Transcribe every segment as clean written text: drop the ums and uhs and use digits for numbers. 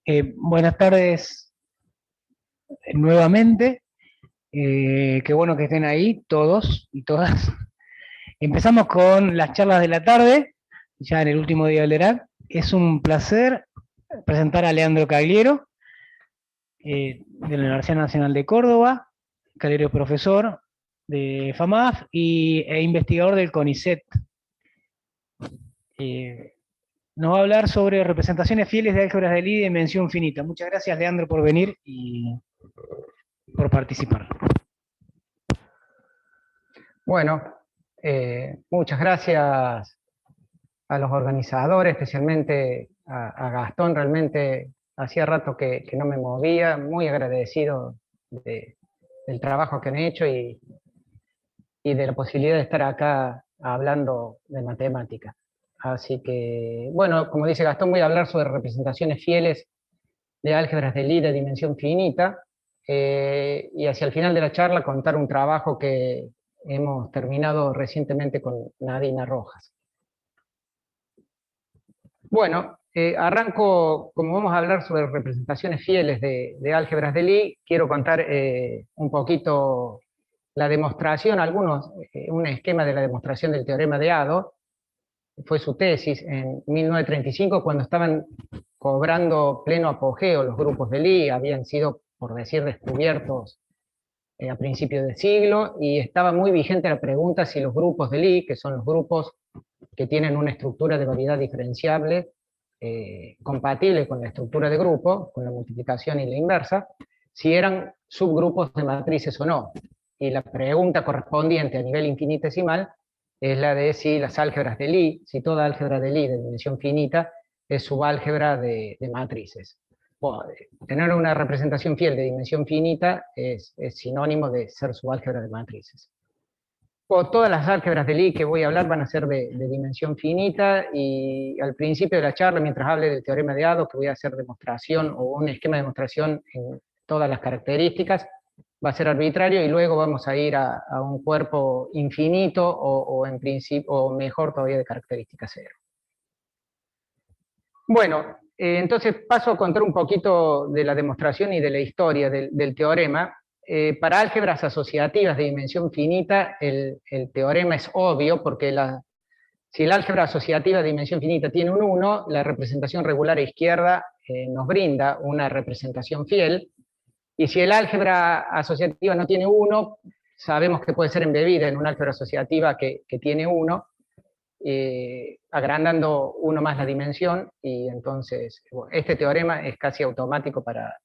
Buenas tardes nuevamente. Qué bueno que estén ahí todos y todas. Empezamos con las charlas de la tarde, ya en el último día del ERAC. Es un placer presentar a Leandro Cagliero, de la Universidad Nacional de Córdoba. Cagliero es profesor de FAMAF e investigador del CONICET. Eh, Nos va a hablar sobre representaciones fieles de álgebras de Lie de dimensión finita. Muchas gracias, Leandro, por venir y por participar. Bueno, muchas gracias a los organizadores, especialmente a Gastón. Realmente hacía rato que no me movía, muy agradecido del trabajo que han hecho y de la posibilidad de estar acá hablando de matemática. Así que, bueno, como dice Gastón, voy a hablar sobre representaciones fieles de álgebras de Lie de dimensión finita, y hacia el final de la charla contar un trabajo que hemos terminado recientemente con Nadina Rojas. Bueno, arranco, como vamos a hablar sobre representaciones fieles de álgebras de Lie, quiero contar un poquito la demostración, un esquema de la demostración del teorema de Ado. Fue su tesis en 1935, cuando estaban cobrando pleno apogeo los grupos de Lie, habían sido, por decir, descubiertos a principios de siglo, y estaba muy vigente la pregunta si los grupos de Lie, que son los grupos que tienen una estructura de variedad diferenciable, compatible con la estructura de grupo, con la multiplicación y la inversa, si eran subgrupos de matrices o no. Y la pregunta correspondiente a nivel infinitesimal es la de si las álgebras de Lie, si toda álgebra de Lie de dimensión finita es subálgebra de matrices. Bueno, tener una representación fiel de dimensión finita es sinónimo de ser subálgebra de matrices. Todas las álgebras de Lie que voy a hablar van a ser de dimensión finita, y al principio de la charla, mientras hable del teorema de Ado, que voy a hacer demostración o un esquema de demostración en todas las características, va a ser arbitrario, y luego vamos a ir a un cuerpo infinito o en principio, o mejor todavía, de característica cero. Bueno, entonces paso a contar un poquito de la demostración y de la historia del teorema. Para álgebras asociativas de dimensión finita, el teorema es obvio, porque si el álgebra asociativa de dimensión finita tiene un 1, la representación regular a izquierda nos brinda una representación fiel, y si el álgebra asociativa no tiene 1, sabemos que puede ser embebida en una álgebra asociativa que tiene 1, agrandando 1 más la dimensión, y entonces bueno, este teorema es casi automático para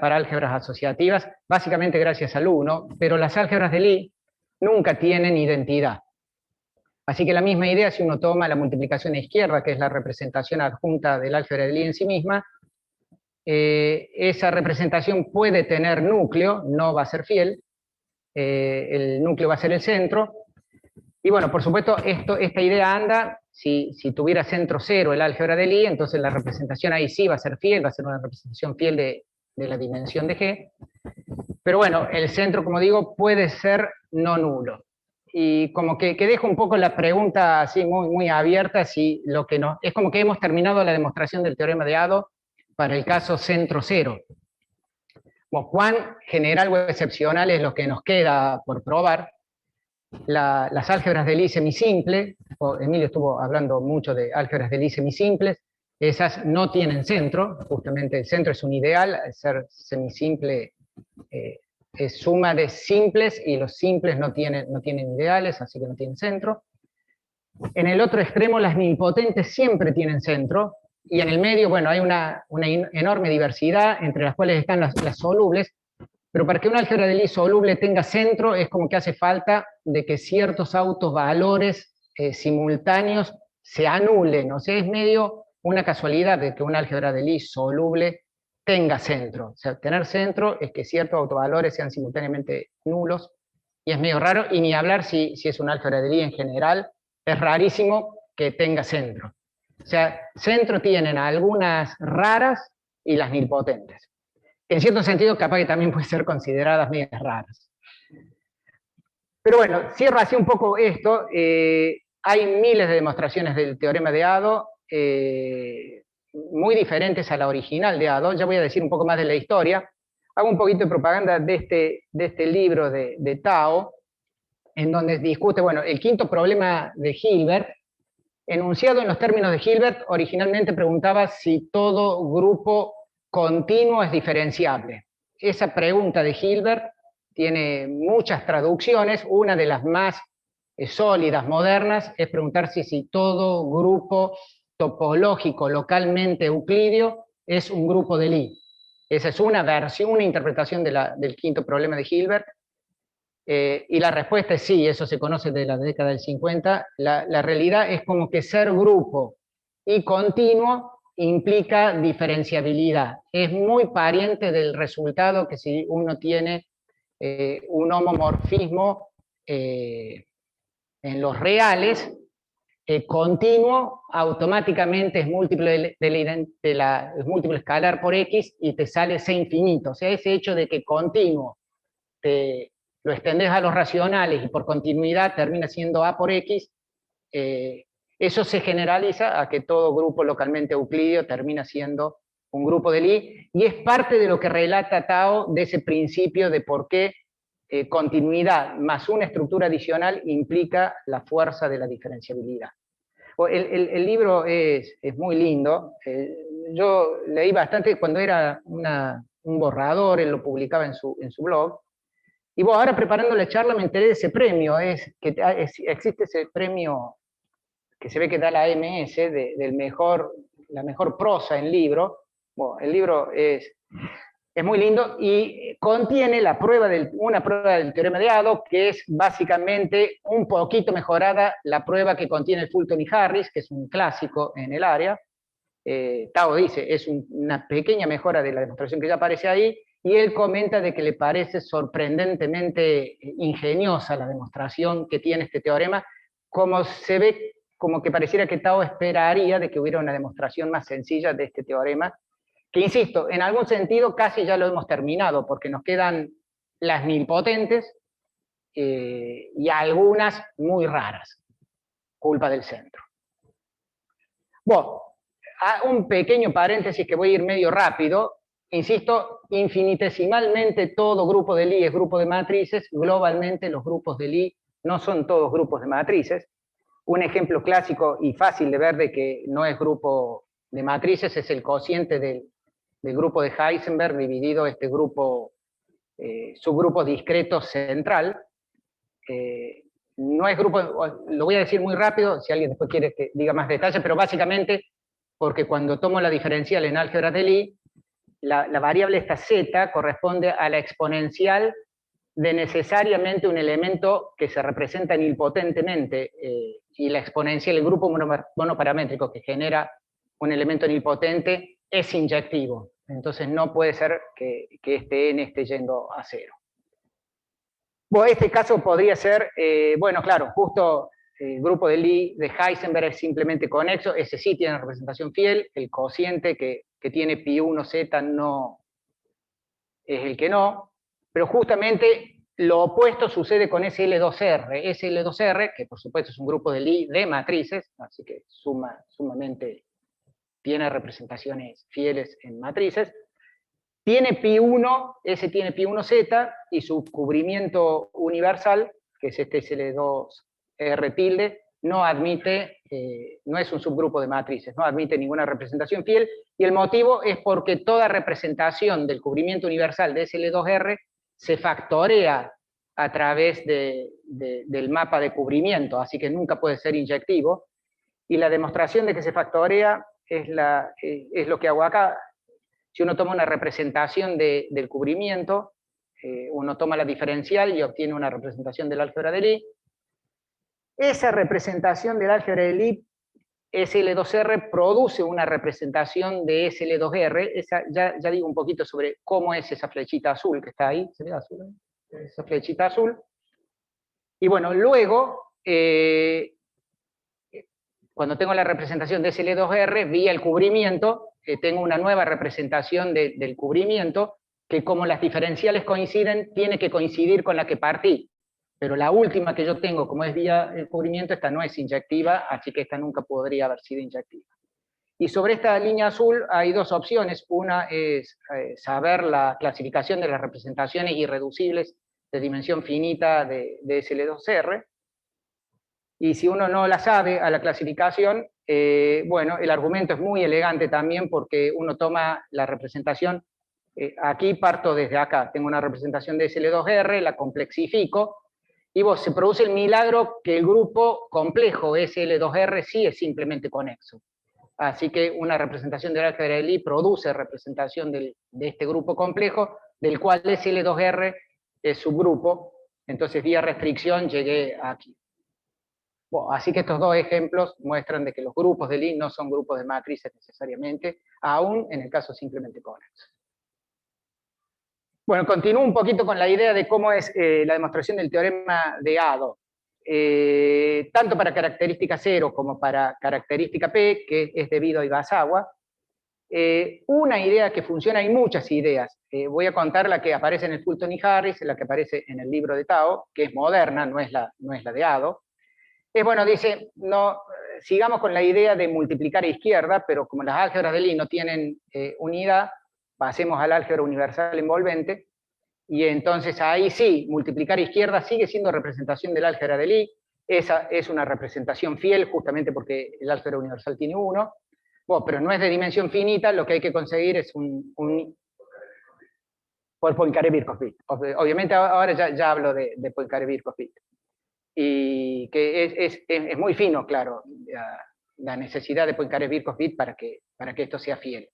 álgebras asociativas, básicamente gracias al 1, pero las álgebras de Lie nunca tienen identidad. Así que la misma idea, si uno toma la multiplicación a izquierda, que es la representación adjunta del álgebra de Lie en sí misma, esa representación puede tener núcleo, no va a ser fiel, el núcleo va a ser el centro, y bueno, por supuesto, esta idea anda, si tuviera centro cero el álgebra de Lie, entonces la representación ahí sí va a ser fiel, va a ser una representación fiel de la dimensión de G, pero bueno, el centro, como digo, puede ser no nulo. Y como que dejo un poco la pregunta así muy, muy abierta, si lo que no, es como que hemos terminado la demostración del teorema de Ado para el caso centro cero. Bueno, cuán general o excepcional es lo que nos queda por probar. Las álgebras de Lie semisimple, Emilio estuvo hablando mucho de álgebras de Lie semisimples, esas no tienen centro, justamente el centro es un ideal, ser semisimple es suma de simples, y los simples no tienen ideales, así que no tienen centro. En el otro extremo, las nilpotentes siempre tienen centro, y en el medio, bueno, hay una enorme diversidad, entre las cuales están las solubles, pero para que una álgebra de Lie soluble tenga centro, es como que hace falta de que ciertos autovalores simultáneos se anulen. O sea, es medio una casualidad de que una álgebra de Lie soluble tenga centro. O sea, tener centro es que ciertos autovalores sean simultáneamente nulos, y es medio raro, y ni hablar si es una álgebra de Lie en general, es rarísimo que tenga centro. O sea, centro tienen algunas raras y las nilpotentes. En cierto sentido, capaz que también pueden ser consideradas medias raras. Pero bueno, cierro así un poco esto. Hay miles de demostraciones del teorema de Ado, muy diferentes a la original de Hadot. Ya voy a decir un poco más de la historia. Hago un poquito de propaganda de este libro de Tao, en donde discute, bueno, el quinto problema de Hilbert. Enunciado en los términos de Hilbert, originalmente preguntaba si todo grupo continuo es diferenciable. Esa pregunta de Hilbert tiene muchas traducciones. Una de las más sólidas, modernas, es preguntarse si todo grupo topológico localmente euclídeo es un grupo de Lie. Esa es una versión, una interpretación del quinto problema de Hilbert. Y la respuesta es sí, eso se conoce de la década del 50. La realidad es como que ser grupo y continuo implica diferenciabilidad. Es muy pariente del resultado que si uno tiene un homomorfismo en los reales, continuo automáticamente es múltiplo es múltiplo escalar por X y te sale C infinito. O sea, ese hecho de que continuo lo extendés a los racionales y por continuidad termina siendo A por X, eso se generaliza a que todo grupo localmente euclídeo termina siendo un grupo de Lie, y es parte de lo que relata Tao de ese principio de por qué continuidad más una estructura adicional implica la fuerza de la diferenciabilidad. El libro es muy lindo. Yo leí bastante cuando era un borrador, él lo publicaba en su blog. Y bueno, ahora preparando la charla me enteré de ese premio. Existe ese premio que se ve que da la AMS la mejor prosa en libro. Bueno, el libro es muy lindo y contiene una prueba del teorema de Hadot, que es básicamente un poquito mejorada la prueba que contiene el Fulton y Harris, que es un clásico en el área. Tao dice, es una pequeña mejora de la demostración que ya aparece ahí, y él comenta de que le parece sorprendentemente ingeniosa la demostración que tiene este teorema, como se ve, como que pareciera que Tao esperaría de que hubiera una demostración más sencilla de este teorema, que insisto, en algún sentido casi ya lo hemos terminado, porque nos quedan las nilpotentes y algunas muy raras, culpa del centro. Bueno, un pequeño paréntesis que voy a ir medio rápido. Insisto, infinitesimalmente todo grupo de Lie es grupo de matrices. Globalmente los grupos de Lie no son todos grupos de matrices. Un ejemplo clásico y fácil de ver de que no es grupo de matrices es el cociente del grupo de Heisenberg dividido este grupo, subgrupo discreto central. No es grupo, lo voy a decir muy rápido, si alguien después quiere que diga más detalles, pero básicamente porque cuando tomo la diferencial en álgebra de Lie, la variable esta z corresponde a la exponencial de necesariamente un elemento que se representa nilpotentemente, y la exponencial, el grupo monoparamétrico que genera un elemento nilpotente es inyectivo. Entonces no puede ser que este n esté yendo a cero. Bueno, este caso podría ser, bueno, claro, justo el grupo de Lie de Heisenberg es simplemente conexo, ese sí tiene representación fiel, el cociente que tiene pi1z no es el que no, pero justamente lo opuesto sucede con SL2R. SL2R, que por supuesto es un grupo de Lie de matrices, así que sumamente tiene representaciones fieles en matrices, tiene pi1, ese tiene pi1z, y su cubrimiento universal, que es este SL2R tilde, no admite, no es un subgrupo de matrices, no admite ninguna representación fiel, y el motivo es porque toda representación del cubrimiento universal de SL2R se factorea a través del mapa de cubrimiento, así que nunca puede ser inyectivo, y la demostración de que se factorea es lo que hago acá. Si uno toma una representación del cubrimiento, uno toma la diferencial y obtiene una representación del álgebra de Lie. Esa representación del álgebra de Lie, SL2R, produce una representación de SL2R. Ya digo un poquito sobre cómo es esa flechita azul que está ahí. ¿Se ve azul? Esa flechita azul. Y bueno, luego, cuando tengo la representación de SL2R, vía el cubrimiento, tengo una nueva representación del cubrimiento, que como las diferenciales coinciden, tiene que coincidir con la que partí. Pero la última que yo tengo, como es vía el cubrimiento, esta no es inyectiva, así que esta nunca podría haber sido inyectiva. Y sobre esta línea azul hay dos opciones. Una es saber la clasificación de las representaciones irreducibles de dimensión finita de SL2R. Y si uno no la sabe a la clasificación, bueno, el argumento es muy elegante también porque uno toma la representación, aquí parto desde acá, tengo una representación de SL2R, la complexifico, y se produce el milagro que el grupo complejo SL2R sí es simplemente conexo. Así que una representación del álgebra de Lie produce representación de este grupo complejo, del cual SL2R es subgrupo, entonces vía restricción llegué aquí. Bueno, así que estos dos ejemplos muestran de que los grupos de Lie no son grupos de matrices necesariamente, aún en el caso simplemente conexo. Bueno, continúo un poquito con la idea de cómo es la demostración del teorema de Ado. Tanto para característica 0 como para característica P, que es debido a Iwasawa. Una idea que funciona, hay muchas ideas. Voy a contar la que aparece en el Fulton y Harris, la que aparece en el libro de Tao, que es moderna, no es la de Ado. Es bueno, dice, no, sigamos con la idea de multiplicar a izquierda, pero como las álgebras de Lie no tienen unidad, pasemos al álgebra universal envolvente, y entonces ahí sí, multiplicar a izquierda sigue siendo representación del álgebra de Lie, esa es una representación fiel justamente porque el álgebra universal tiene 1, bueno, pero no es de dimensión finita, lo que hay que conseguir es un por Poincaré-Birkhoff-Bit. Obviamente ahora ya hablo de Poincaré-Birkhoff-Bit. Y que es muy fino, claro, la necesidad de Poincaré-Birkhoff-Bit para que esto sea fiel.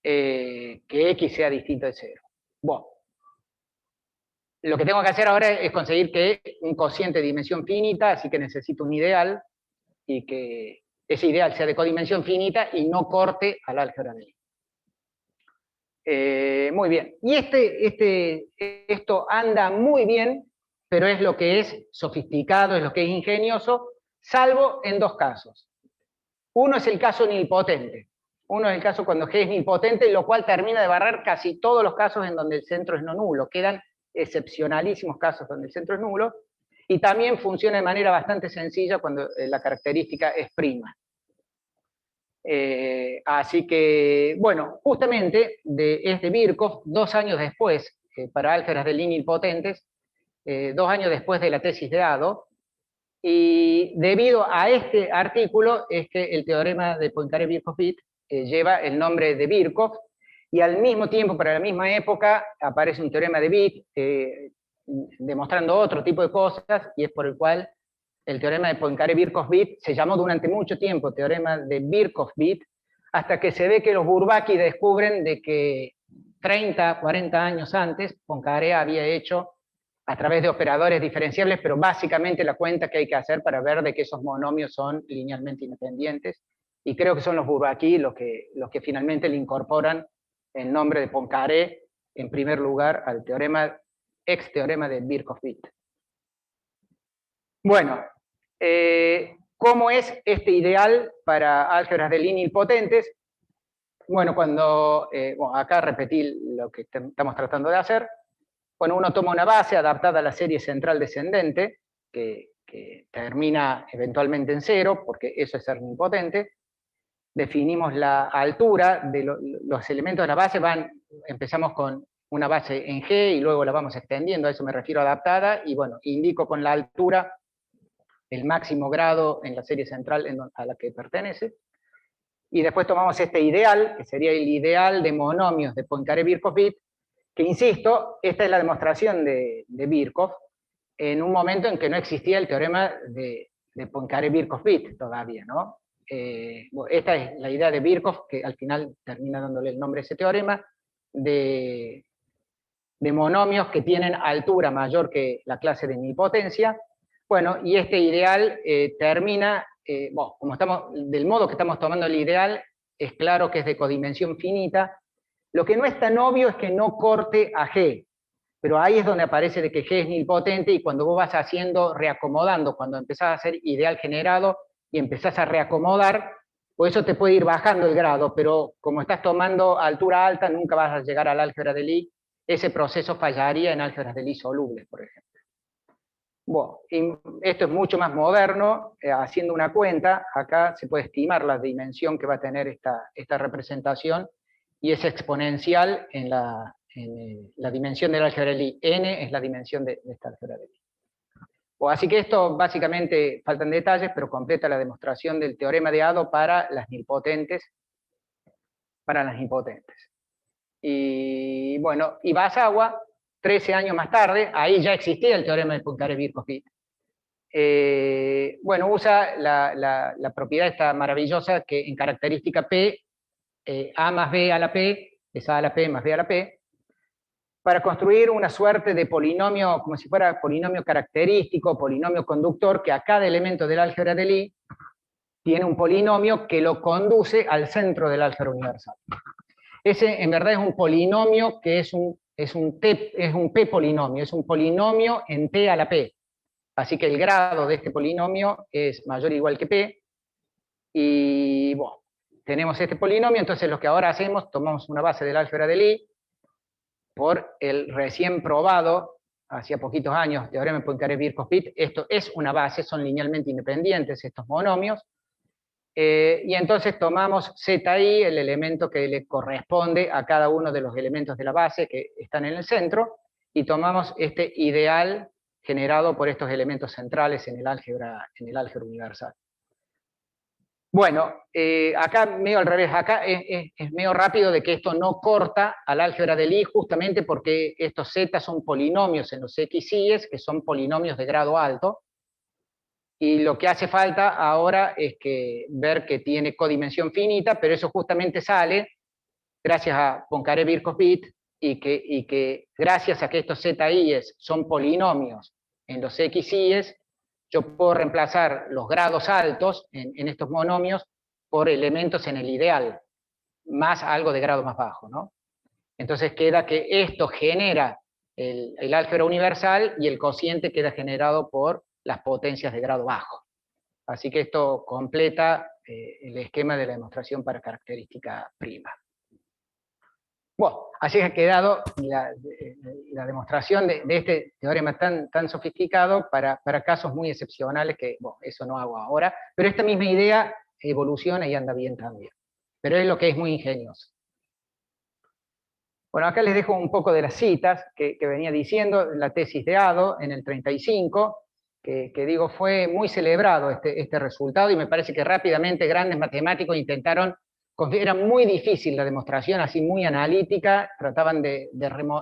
Que X sea distinto de 0. Bueno, lo que tengo que hacer ahora es conseguir que un cociente de dimensión finita, así que necesito un ideal, y que ese ideal sea de codimensión finita y no corte al álgebra de Lie. Muy bien. Y esto anda muy bien, pero es lo que es sofisticado, es lo que es ingenioso, salvo en dos casos. Uno es el caso nilpotente. Uno es el caso cuando G es nilpotente, lo cual termina de barrer casi todos los casos en donde el centro es no nulo. Quedan excepcionalísimos casos donde el centro es nulo. Y también funciona de manera bastante sencilla cuando la característica es prima. Así que, bueno, justamente es de Birkhoff, 2 años después, para álgebras de Lie nilpotentes, 2 años después de la tesis de Ado, y debido a este artículo es que el teorema de Poincaré-Birkhoff-Bit lleva el nombre de Birkhoff, y al mismo tiempo, para la misma época, aparece un teorema de Bit demostrando otro tipo de cosas, y es por el cual el teorema de Poincaré-Birkhoff-Bit se llamó durante mucho tiempo teorema de Birkhoff-Bit, hasta que se ve que los Bourbaki descubren de que 30, 40 años antes, Poincaré había hecho a través de operadores diferenciables, pero básicamente la cuenta que hay que hacer para ver de que esos monomios son linealmente independientes, y creo que son los Bourbaki los que finalmente le incorporan el nombre de Poincaré en primer lugar al teorema, ex teorema de Birkhoff-Bit. Bueno, ¿cómo es este ideal para álgebras de Lie nilpotentes? Bueno, bueno, acá repetí lo que estamos tratando de hacer. Bueno, uno toma una base adaptada a la serie central descendente, que termina eventualmente en 0, porque eso es ser nilpotente. Definimos la altura de los elementos de la base, empezamos con una base en G y luego la vamos extendiendo, a eso me refiero adaptada, y bueno, indico con la altura el máximo grado en la serie central a la que pertenece. Y después tomamos este ideal, que sería el ideal de monomios de Poincaré-Birkhoff-Bit, que insisto, esta es la demostración de Birkhoff, en un momento en que no existía el teorema de Poincaré-Birkhoff-Bit todavía, ¿no? Bueno, esta es la idea de Birkhoff, que al final termina dándole el nombre a ese teorema, de monomios que tienen altura mayor que la clase de nilpotencia. Bueno, y este ideal termina, bueno, del modo que estamos tomando el ideal, es claro que es de codimensión finita. Lo que no es tan obvio es que no corte a G, pero ahí es donde aparece de que G es nilpotente, y cuando vos vas reacomodando, cuando empezás a hacer ideal generado y empezás a reacomodar, pues eso te puede ir bajando el grado, pero como estás tomando altura alta, nunca vas a llegar al álgebra de Lie. Ese proceso fallaría en álgebras de Lie solubles, por ejemplo. Bueno, y esto es mucho más moderno, haciendo una cuenta, acá se puede estimar la dimensión que va a tener esta representación, y es exponencial en la dimensión del álgebra de Lie. N es la dimensión de esta álgebra de Lie. Bueno, así que esto básicamente, faltan detalles, pero completa la demostración del teorema de Ado para las nilpotentes. Y bueno, y Iwasawa, 13 años más tarde, ahí ya existía el teorema de Poincaré-Birkhoff-Pitt. Bueno, usa la propiedad esta maravillosa que en característica P, A más B a la P, es A a la P más B a la P, para construir una suerte de polinomio, como si fuera polinomio característico, polinomio conductor, que a cada elemento del álgebra de Lie tiene un polinomio que lo conduce al centro del álgebra universal. Ese en verdad es un polinomio que es un P polinomio, es un polinomio en T a la P. Así que el grado de este polinomio es mayor o igual que P. Y bueno, tenemos este polinomio, entonces lo que ahora hacemos, tomamos una base del álgebra de Lie por el recién probado, hacía poquitos años, teorema de Poincaré-Birkhoff-Pitt. Esto es una base, son linealmente independientes estos monomios. Y entonces tomamos ZI, el elemento que le corresponde a cada uno de los elementos de la base que están en el centro, y tomamos este ideal generado por estos elementos centrales en el álgebra universal. Bueno, acá medio al revés, acá es medio rápido de que esto no corta al álgebra de Lie, justamente porque estos Z son polinomios en los XIs, que son polinomios de grado alto, y lo que hace falta ahora es ver que tiene codimensión finita, pero eso justamente sale gracias a Poincaré-Birkhoff-Pitt, y que gracias a que estos ZIs son polinomios en los XIs, yo puedo reemplazar los grados altos en estos monomios por elementos en el ideal, más algo de grado más bajo, ¿no? Entonces queda que esto genera el álgebra universal, y el cociente queda generado por las potencias de grado bajo. Así que esto completa el esquema de la demostración para característica prima. Bueno, así ha quedado la demostración de este teorema tan sofisticado para casos muy excepcionales que, bueno, eso no hago ahora, pero esta misma idea evoluciona y anda bien también. Pero es lo que es muy ingenioso. Bueno, acá les dejo un poco de las citas que venía diciendo, la tesis de Ado en el 35, que digo, fue muy celebrado este resultado, y me parece que rápidamente grandes matemáticos intentaron, era muy difícil la demostración, así muy analítica, trataban de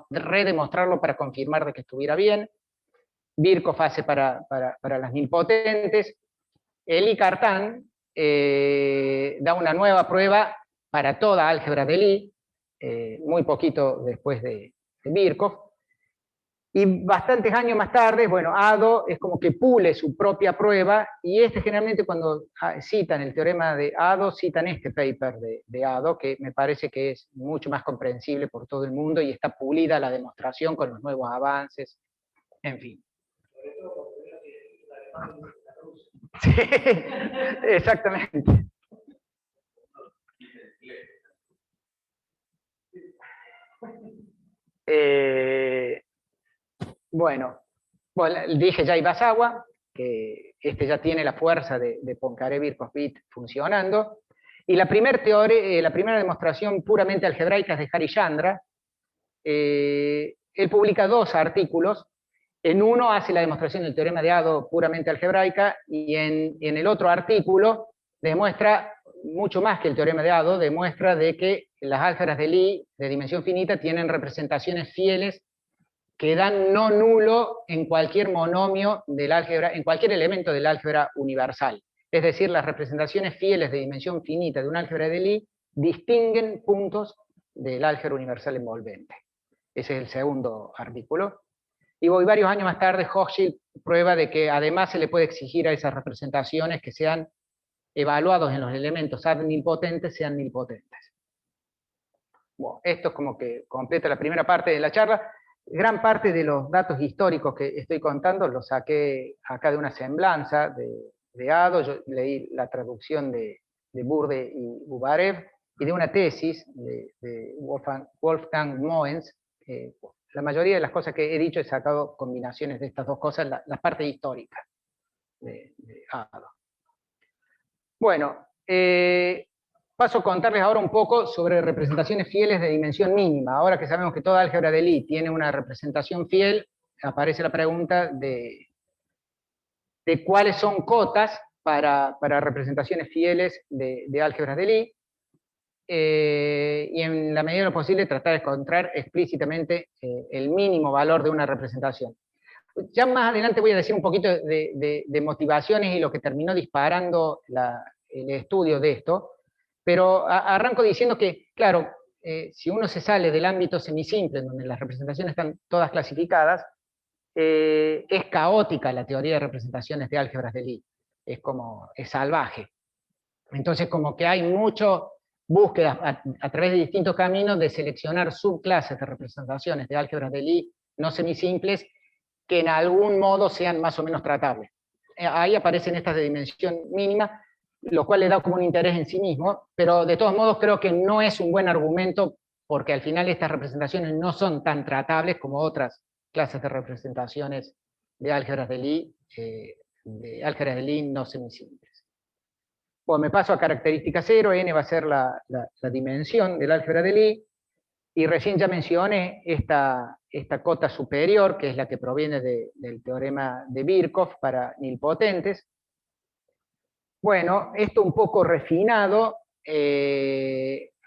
redemostrarlo para confirmar de que estuviera bien. Birkhoff hace para las nilpotentes. Elie Cartan da una nueva prueba para toda álgebra de Lie, muy poquito después de Birkhoff. Y bastantes años más tarde, bueno, Ado es como que pule su propia prueba, y generalmente cuando citan el teorema de Ado, citan este paper de Ado, que me parece que es mucho más comprensible por todo el mundo, y está pulida la demostración con los nuevos avances, en fin. Sí, exactamente. Bueno, dije ya Iwasawa, que ya tiene la fuerza de Poincaré-Birkhoff-Pitt funcionando, y la primera demostración puramente algebraica es de Harish-Chandra. Él publica 2 artículos. En uno hace la demostración del teorema de Ado puramente algebraica, y en el otro artículo demuestra mucho más que el teorema de Ado, demuestra de que las álgebras de Lie de dimensión finita tienen representaciones fieles que dan no nulo en cualquier monomio del álgebra, en cualquier elemento del álgebra universal. Es decir, las representaciones fieles de dimensión finita de un álgebra de Lie distinguen puntos del álgebra universal envolvente. Ese es el segundo artículo. Y varios años más tarde, Hochschild prueba de que además se le puede exigir a esas representaciones que sean evaluados en los elementos ad nilpotentes, sean nilpotentes. Bueno, esto es como que completa la primera parte de la charla. Gran parte de los datos históricos que estoy contando los saqué acá de una semblanza de Ado. Yo leí la traducción de Burde y Bubarev, y de una tesis de Wolfgang Moens, la mayoría de las cosas que he dicho he sacado combinaciones de estas dos cosas, la parte histórica de ADO. Bueno, paso a contarles ahora un poco sobre representaciones fieles de dimensión mínima. Ahora que sabemos que toda álgebra de Lie tiene una representación fiel, aparece la pregunta de cuáles son cotas para representaciones fieles de álgebras de Lie. Y en la medida de lo posible tratar de encontrar explícitamente el mínimo valor de una representación. Ya más adelante voy a decir un poquito de motivaciones y lo que terminó disparando el estudio de esto, pero arranco diciendo que, claro, si uno se sale del ámbito semisimple, en donde las representaciones están todas clasificadas, es caótica la teoría de representaciones de álgebras de Lie, es salvaje. Entonces como que hay mucho búsqueda a través de distintos caminos de seleccionar subclases de representaciones de álgebras de Lie no semisimples que en algún modo sean más o menos tratables. Ahí aparecen estas de dimensión mínima, lo cual le da como un interés en sí mismo, pero de todos modos creo que no es un buen argumento porque al final estas representaciones no son tan tratables como otras clases de representaciones de álgebras de Lie no semisimples. Bueno, me paso a característica cero, n va a ser la dimensión del álgebra de Lie, y recién ya mencioné esta cota superior, que es la que proviene del teorema de Birkhoff para nilpotentes. Bueno, esto un poco refinado,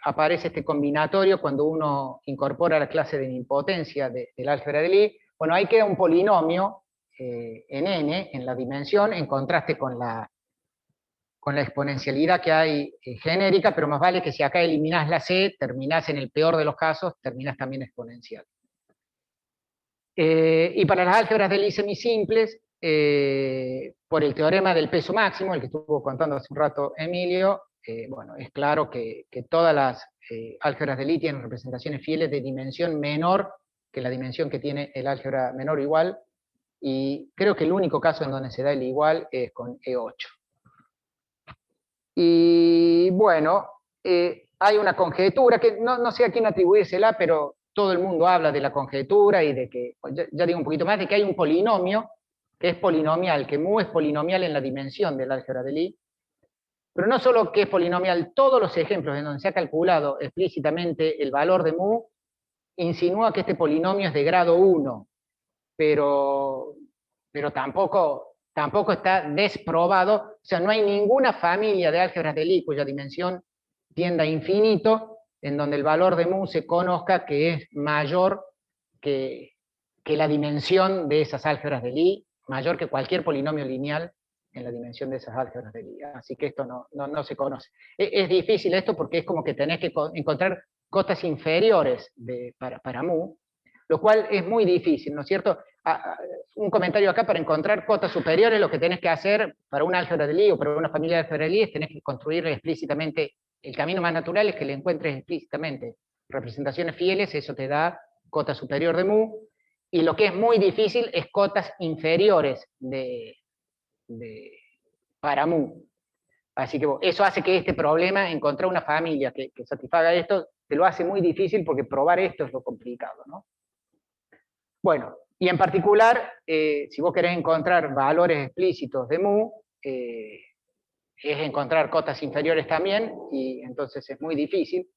aparece este combinatorio cuando uno incorpora la clase de nilpotencia del álgebra de Lie. Bueno, ahí queda un polinomio en n, en la dimensión, en contraste con la exponencialidad que hay genérica, pero más vale que si acá eliminás la c, terminás en el peor de los casos, terminás también exponencial. Y para las álgebras de Lie semisimples, por el teorema del peso máximo, el que estuvo contando hace un rato Emilio, bueno, es claro que todas las álgebras de Lie tienen representaciones fieles de dimensión menor que la dimensión que tiene el álgebra menor o igual, y creo que el único caso en donde se da el igual es con E8. Y bueno, hay una conjetura que no sé a quién atribuírsela, pero todo el mundo habla de la conjetura y de que, ya digo un poquito más, de que hay un polinomio que es polinomial, que mu es polinomial en la dimensión del álgebra de Lie, pero no solo que es polinomial, todos los ejemplos en donde se ha calculado explícitamente el valor de mu insinúa que este polinomio es de grado 1, pero tampoco está desprobado, o sea, no hay ninguna familia de álgebras de Lie cuya dimensión tienda a infinito, en donde el valor de mu se conozca que es mayor que la dimensión de esas álgebras de Lie, mayor que cualquier polinomio lineal en la dimensión de esas álgebras de Lie. Así que esto no se conoce. Es difícil esto porque es como que tenés que encontrar cotas inferiores para mu, lo cual es muy difícil, ¿no es cierto? Un comentario acá: para encontrar cotas superiores, lo que tenés que hacer para una álgebra de Lie o para una familia de álgebra de Lie es tenés que construir explícitamente, el camino más natural es que le encuentres explícitamente representaciones fieles, eso te da cota superior de mu, y lo que es muy difícil es cotas inferiores para mu. Así que eso hace que este problema, encontrar una familia que satisfaga esto, te lo hace muy difícil porque probar esto es lo complicado, ¿no? Bueno, y en particular, si vos querés encontrar valores explícitos de mu, es encontrar cotas inferiores también, y entonces es muy difícil.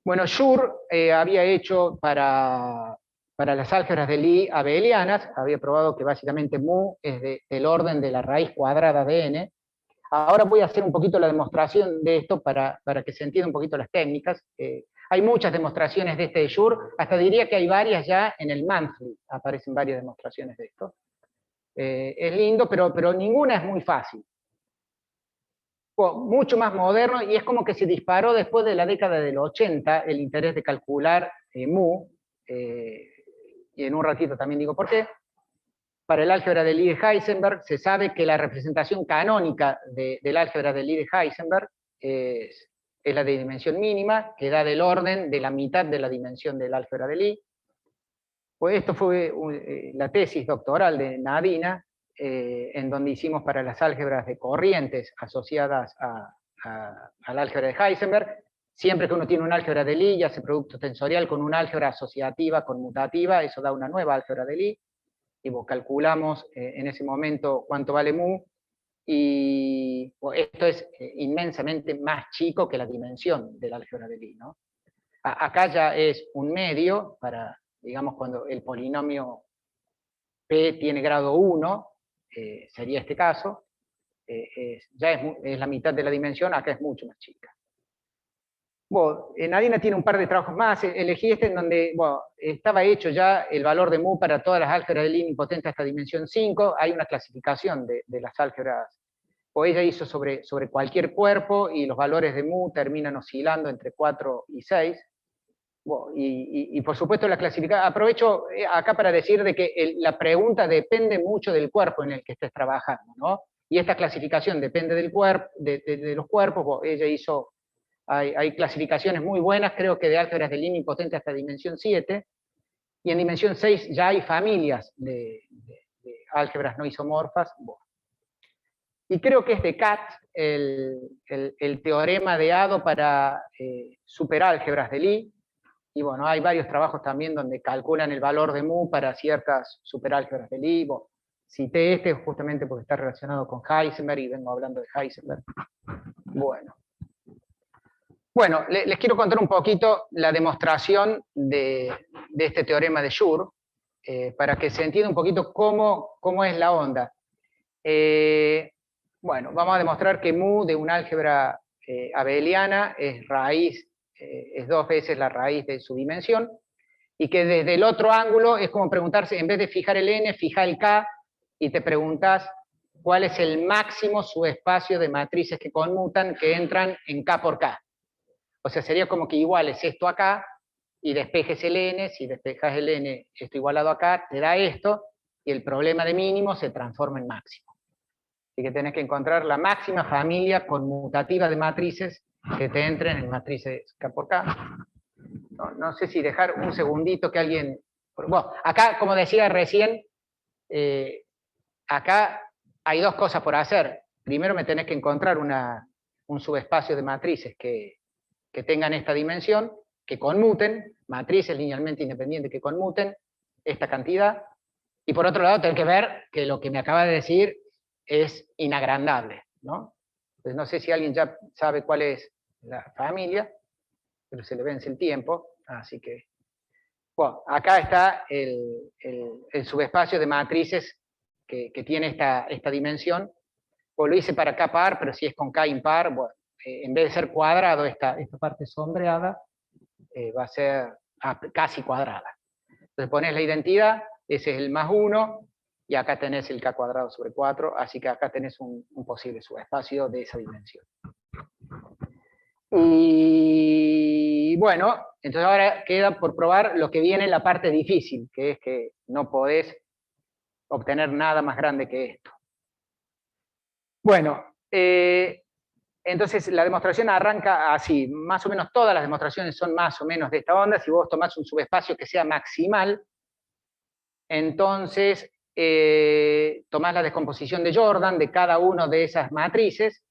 Bueno, Schur había hecho para las álgebras de Lie abelianas, había probado que básicamente mu es del orden de la raíz cuadrada de n. Ahora voy a hacer un poquito la demostración de esto para que se entienda un poquito las técnicas. Hay muchas demostraciones de este de Schur, hasta diría que hay varias ya en el Monthly, aparecen varias demostraciones de esto. Es lindo, pero ninguna es muy fácil. Mucho más moderno, y es como que se disparó después de la década del 80 el interés de calcular mu, y en un ratito también digo por qué. Para el álgebra de Lie de Heisenberg se sabe que la representación canónica del álgebra de Lie de Heisenberg es la de dimensión mínima, que da del orden de la mitad de la dimensión del álgebra de Lie. Pues esto fue la tesis doctoral de Nadina, en donde hicimos para las álgebras de corrientes asociadas al álgebra de Heisenberg. siempre que uno tiene un álgebra de Lie y hace producto tensorial con una álgebra asociativa conmutativa, eso da una nueva álgebra de Lie, y calculamos en ese momento cuánto vale mu, y esto es inmensamente más chico que la dimensión del álgebra de Lie, ¿no? Acá ya es un medio para, digamos, cuando el polinomio P tiene grado 1, sería este caso, ya es la mitad de la dimensión, acá es mucho más chica. Bueno, Nadina tiene un par de trabajos más, elegí este en donde estaba hecho ya el valor de mu para todas las álgebras de Lie potentes hasta dimensión 5, hay una clasificación de las álgebras, o ella hizo sobre cualquier cuerpo, y los valores de mu terminan oscilando entre 4 y 6, y por supuesto la clasificación, aprovecho acá para decir de que la pregunta depende mucho del cuerpo en el que estés trabajando, ¿no? Y esta clasificación depende del cuerpo, de los cuerpos, ella hizo... Hay clasificaciones muy buenas, creo que de álgebras de Lie potente hasta dimensión 7, y en dimensión 6 ya hay familias de álgebras no isomorfas. Bueno. Y creo que es de Katz el teorema de Ado para superálgebras de Lie, y bueno, hay varios trabajos también donde calculan el valor de mu para ciertas superálgebras de Lie. Bueno, cité este justamente porque está relacionado con Heisenberg, y vengo hablando de Heisenberg. Bueno, les quiero contar un poquito la demostración de este teorema de Schur, para que se entienda un poquito cómo es la onda. Bueno, vamos a demostrar que mu de una álgebra abeliana es es 2 veces la raíz de su dimensión, y que desde el otro ángulo es como preguntarse, en vez de fijar el n, fija el k, y te preguntas cuál es el máximo subespacio de matrices que conmutan que entran en k por k. O sea, sería como que iguales esto acá, y despejes el n, si despejas el n, esto igualado acá, te da esto, y el problema de mínimo se transforma en máximo. Así que tenés que encontrar la máxima familia conmutativa de matrices que te entren en matrices K por K. No sé si dejar un segundito que alguien... Bueno, acá, como decía recién, acá hay dos cosas por hacer. Primero me tenés que encontrar un subespacio de matrices que tengan esta dimensión, que conmuten, matrices linealmente independientes que conmuten esta cantidad, y por otro lado tenés que ver que lo que me acaba de decir es inagrandable, ¿no? Entonces no sé si alguien ya sabe cuál es la familia, pero se le vence el tiempo, así que... Bueno, acá está el subespacio de matrices que tiene esta dimensión. Pues lo hice para K par, pero si es con K impar, bueno, en vez de ser cuadrado, esta parte sombreada va a ser casi cuadrada. Entonces pones la identidad, ese es el más 1, y acá tenés el K cuadrado sobre 4, así que acá tenés un posible subespacio de esa dimensión. Y bueno, entonces ahora queda por probar lo que viene en la parte difícil, que es que no podés obtener nada más grande que esto. Bueno, entonces la demostración arranca así, más o menos todas las demostraciones son más o menos de esta onda. Si vos tomás un subespacio que sea maximal, entonces tomás la descomposición de Jordan de cada una de esas matrices,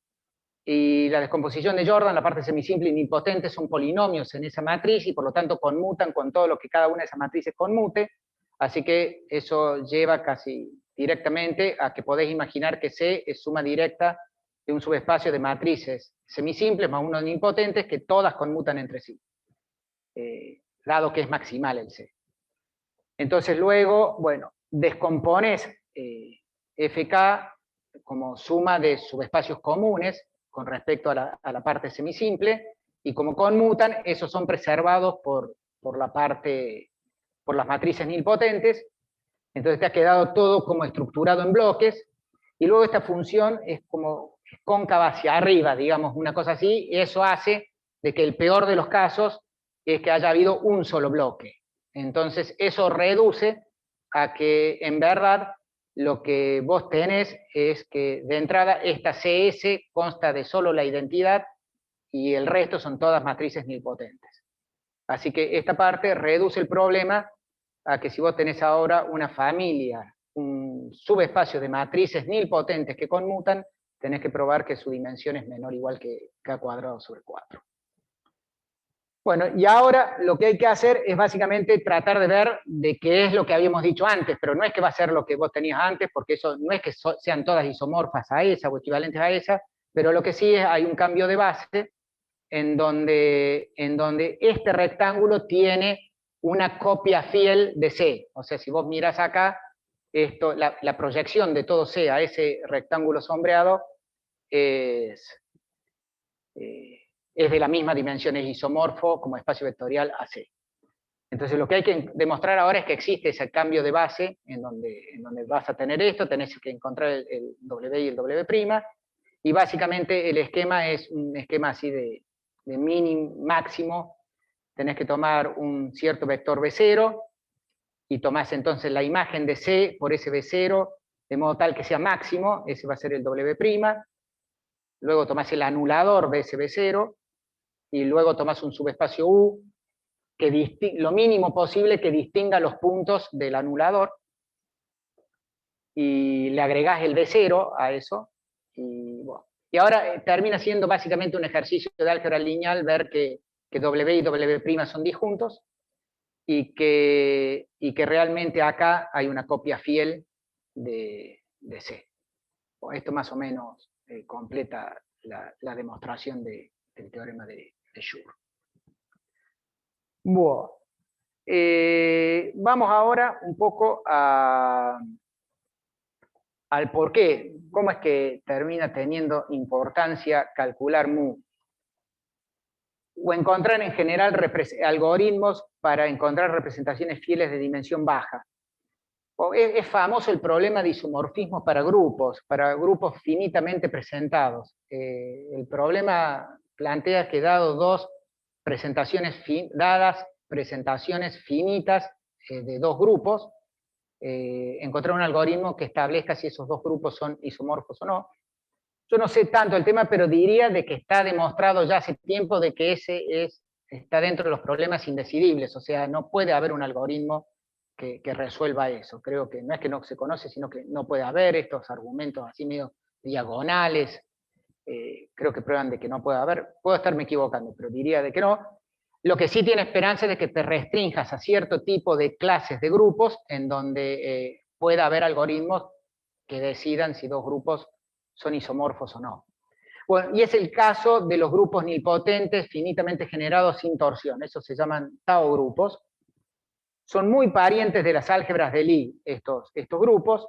y la descomposición de Jordan, la parte semisimple y nilpotente, son polinomios en esa matriz, y por lo tanto conmutan con todo lo que cada una de esas matrices conmute, así que eso lleva casi directamente a que podéis imaginar que C es suma directa de un subespacio de matrices semisimples más uno nilpotentes que todas conmutan entre sí, dado que es maximal el C. Entonces luego, bueno, descompones FK como suma de subespacios comunes con respecto a la parte semisimple, y como conmutan, esos son preservados por las matrices nilpotentes. Entonces te ha quedado todo como estructurado en bloques, y luego esta función es como cóncava hacia arriba, digamos, una cosa así, y eso hace de que el peor de los casos es que haya habido un solo bloque. Entonces eso reduce a que en verdad lo que vos tenés es que de entrada esta CS consta de solo la identidad y el resto son todas matrices nilpotentes. Así que esta parte reduce el problema a que si vos tenés ahora una familia, un subespacio de matrices nilpotentes que conmutan, tenés que probar que su dimensión es menor o igual que K cuadrado sobre 4. Bueno, y ahora lo que hay que hacer es básicamente tratar de ver de qué es lo que habíamos dicho antes, pero no es que va a ser lo que vos tenías antes, porque eso no es que sean todas isomorfas a esa o equivalentes a esa, pero lo que sí es hay un cambio de base en donde este rectángulo tiene una copia fiel de C. O sea, si vos miras acá, la proyección de todo C a ese rectángulo sombreado es de la misma dimensión, es isomorfo como espacio vectorial a C. Entonces lo que hay que demostrar ahora es que existe ese cambio de base en donde vas a tener esto, tenés que encontrar el W y el W', y básicamente el esquema es un esquema así de mínimo, máximo. Tenés que tomar un cierto vector B0 y tomás entonces la imagen de C por ese B0 de modo tal que sea máximo, ese va a ser el W', luego tomás el anulador de ese B0 y luego tomás un subespacio U que lo mínimo posible que distinga los puntos del anulador y le agregás el B0 a eso y, bueno, y ahora termina siendo básicamente un ejercicio de álgebra lineal ver que W y W' son disjuntos y que realmente acá hay una copia fiel de C. Bueno, esto más o menos completa la demostración del teorema de Schur. Bueno, vamos ahora un poco al por qué. ¿Cómo es que termina teniendo importancia calcular mu? O encontrar en general algoritmos para encontrar representaciones fieles de dimensión baja. Es famoso el problema de isomorfismos para grupos finitamente presentados. El problema plantea que dado dos presentaciones presentaciones finitas de dos grupos, encontrar un algoritmo que establezca si esos dos grupos son isomorfos o no. Yo no sé tanto el tema, pero diría de que está demostrado ya hace tiempo de que está dentro de los problemas indecidibles, o sea, no puede haber un algoritmo que resuelva eso. Creo que no es que no se conoce, sino que no puede haber estos argumentos así medio diagonales. Creo que prueban de que no puede haber. Puedo estarme equivocando, pero diría de que no. Lo que sí tiene esperanza es de que te restrinjas a cierto tipo de clases de grupos en donde pueda haber algoritmos que decidan si dos grupos son isomorfos o no. Bueno, y es el caso de los grupos nilpotentes finitamente generados sin torsión. Esos se llaman tau grupos. Son muy parientes de las álgebras de Lie, estos grupos.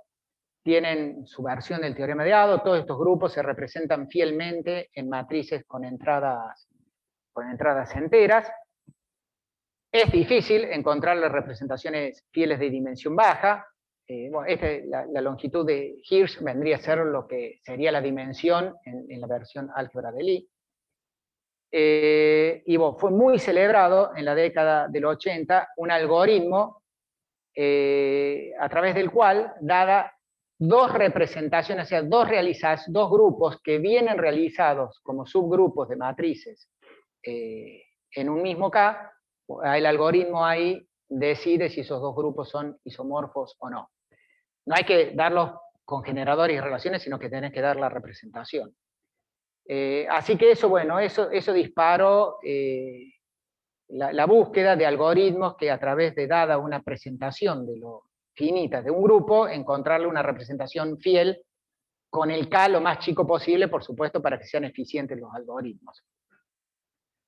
Tienen su versión del teorema de Ado. Todos estos grupos se representan fielmente en matrices con entradas enteras. Es difícil encontrar las representaciones fieles de dimensión baja. Bueno, la longitud de Hirsch vendría a ser lo que sería la dimensión en la versión álgebra de Lie. Y bueno, fue muy celebrado en la década del 80 un algoritmo a través del cual, dada dos representaciones, o sea, dos grupos que vienen realizados como subgrupos de matrices en un mismo K, el algoritmo ahí decide si esos dos grupos son isomorfos o no. No hay que darlos con generadores y relaciones, sino que tenés que dar la representación. Así que eso, bueno, eso disparó la búsqueda de algoritmos que a través de dada una presentación de lo finita de un grupo, encontrarle una representación fiel con el K lo más chico posible, por supuesto, para que sean eficientes los algoritmos.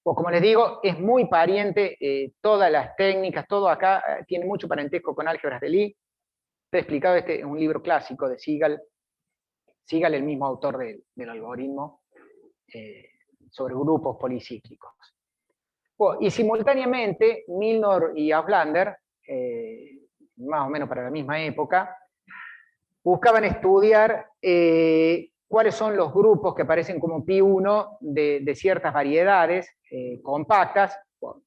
Pues como les digo, es muy pariente, todas las técnicas, todo acá tiene mucho parentesco con álgebras de Lie. Está explicado en un libro clásico de Sigal, el mismo autor del algoritmo, sobre grupos policíclicos. Bueno, y simultáneamente, Milnor y Auslander, más o menos para la misma época, buscaban estudiar cuáles son los grupos que aparecen como pi1 de ciertas variedades compactas. Bueno,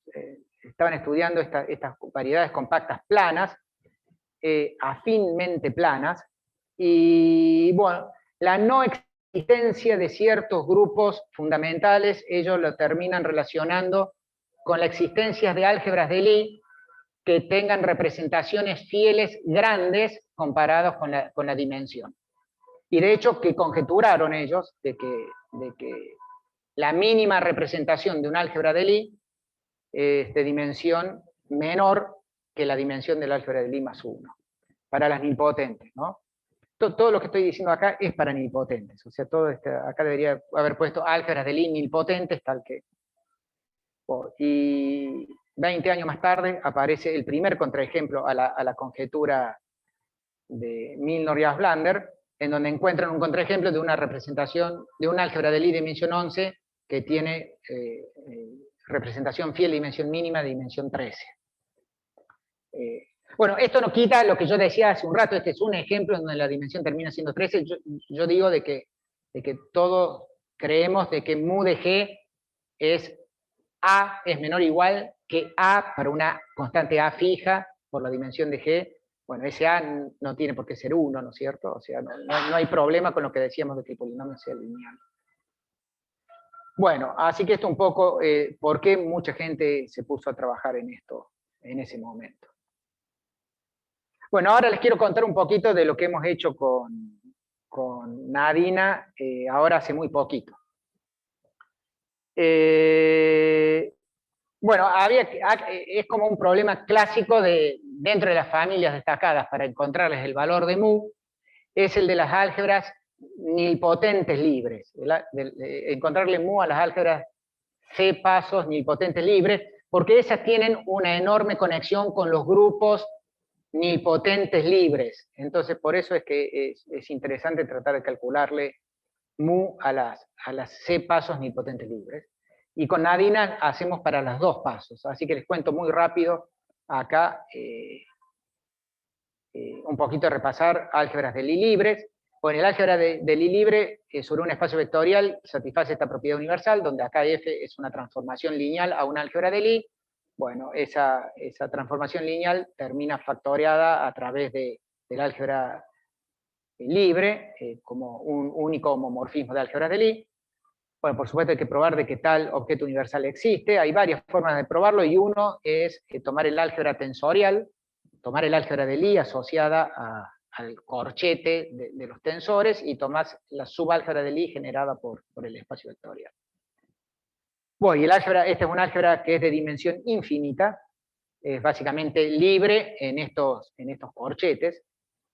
estaban estudiando estas variedades compactas planas, afinmente planas, y bueno, la no existencia de ciertos grupos fundamentales, ellos lo terminan relacionando con la existencia de álgebras de Lie que tengan representaciones fieles grandes comparados con la dimensión. Y de hecho que conjeturaron ellos de que la mínima representación de un álgebra de Lie es de dimensión menor que la dimensión del álgebra de Lie más 1, para las nilpotentes, ¿no? Todo lo que estoy diciendo acá es para nilpotentes, o sea, acá debería haber puesto álgebras de Lie nilpotentes, tal que... Y 20 años más tarde aparece el primer contraejemplo a la conjetura de Milnor y Blander, en donde encuentran un contraejemplo de una representación de un álgebra de Lie de dimensión 11 que tiene representación fiel de dimensión mínima de dimensión 13. Bueno, esto no quita lo que yo decía hace un rato, este es un ejemplo en donde la dimensión termina siendo 13. Yo digo de que todos creemos de que mu de G es A es menor o igual que A para una constante A fija por la dimensión de G. Bueno, ese A no tiene por qué ser 1, ¿no es cierto? O sea, no hay problema con lo que decíamos de que el polinomio sea lineal. Bueno, así que esto un poco por qué mucha gente se puso a trabajar en esto en ese momento. Bueno, ahora les quiero contar un poquito de lo que hemos hecho con Nadina ahora hace muy poquito. Bueno, es como un problema clásico dentro de las familias destacadas para encontrarles el valor de mu, es el de las álgebras nilpotentes libres, encontrarle mu a las álgebras C pasos nilpotentes libres, porque esas tienen una enorme conexión con los grupos nilpotentes libres. Entonces, por eso es que es interesante tratar de calcularle mu a las C pasos nilpotentes libres. Y con Nadina hacemos para las dos pasos. Así que les cuento muy rápido acá un poquito repasar álgebras de Lie libres. Bueno, el álgebra de Lie libre sobre un espacio vectorial satisface esta propiedad universal, donde acá F es una transformación lineal a un álgebra de Lie. Bueno, esa transformación lineal termina factoriada a través del álgebra libre, como un único homomorfismo de álgebras de Lie. Bueno, por supuesto hay que probar de que tal objeto universal existe. Hay varias formas de probarlo y uno es tomar el álgebra tensorial, tomar el álgebra de Lie asociada al corchete de los tensores y tomás la subálgebra de Lie generada por el espacio vectorial. Bueno, y esta es un álgebra que es de dimensión infinita, es básicamente libre en estos corchetes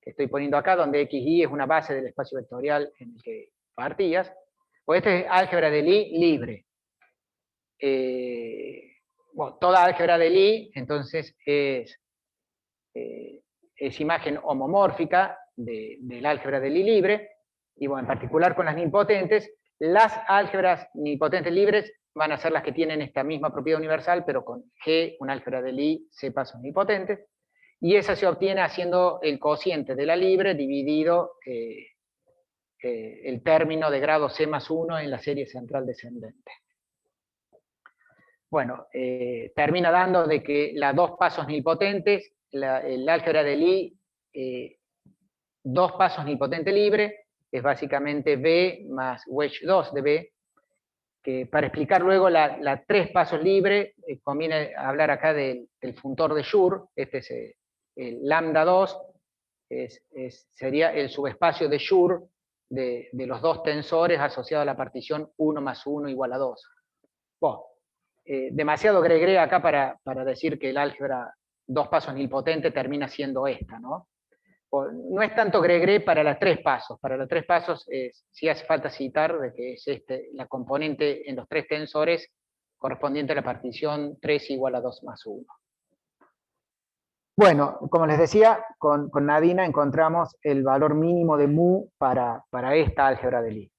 que estoy poniendo acá, donde XY es una base del espacio vectorial en el que partías. Pues este es álgebra de Lie libre. Bueno, toda álgebra de Lie, entonces, es imagen homomórfica del álgebra de Lie libre, y bueno, en particular con las nilpotentes, las álgebras nilpotentes libres van a ser las que tienen esta misma propiedad universal, pero con G, un álgebra de Lie, C pasos nilpotentes, y esa se obtiene haciendo el cociente de la libre dividido el término de grado C más 1 en la serie central descendente. Bueno, termina dando de que las dos pasos nilpotentes, el álgebra de Lie, dos pasos nilpotente libre, es básicamente B más wedge 2 de B, que para explicar luego la tres pasos libre, conviene hablar acá del funtor de Schur, este es el lambda 2, sería el subespacio de Schur de los dos tensores asociados a la partición 1 más 1 igual a 2. Bueno, demasiado gregre acá para decir que el álgebra dos pasos nilpotente termina siendo esta, ¿no? No es tanto gregre para las tres pasos. Para los tres pasos sí hace falta citar de que es la componente en los tres tensores correspondiente a la partición 3 igual a 2 más 1. Bueno, como les decía, con Nadina encontramos el valor mínimo de mu para esta álgebra de Lie.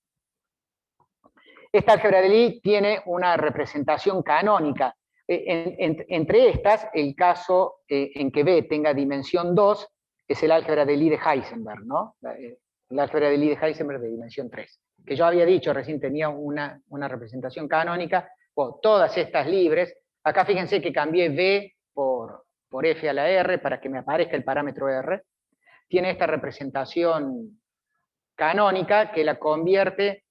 Esta álgebra de Lie tiene una representación canónica. Entre estas, el caso en que B tenga dimensión 2 es el álgebra de Lie de Heisenberg, ¿no? El álgebra de Lie de Heisenberg de dimensión 3. Que yo había dicho, recién tenía una representación canónica. Bueno, todas estas libres. Acá fíjense que cambié B por F a la R para que me aparezca el parámetro R. Tiene esta representación canónica que la convierte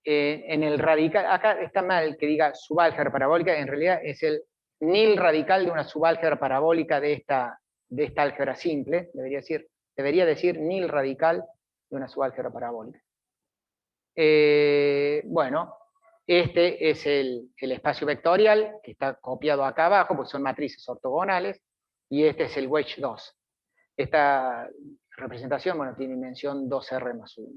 en el radical. Acá está mal que diga subálgebra parabólica, en realidad es el nil radical de una subálgebra parabólica de esta álgebra simple, debería decir nil radical de una subálgebra parabólica. Bueno, este es el espacio vectorial, que está copiado acá abajo, porque son matrices ortogonales, y este es el wedge 2. Esta representación, bueno, tiene dimensión 2R más 1.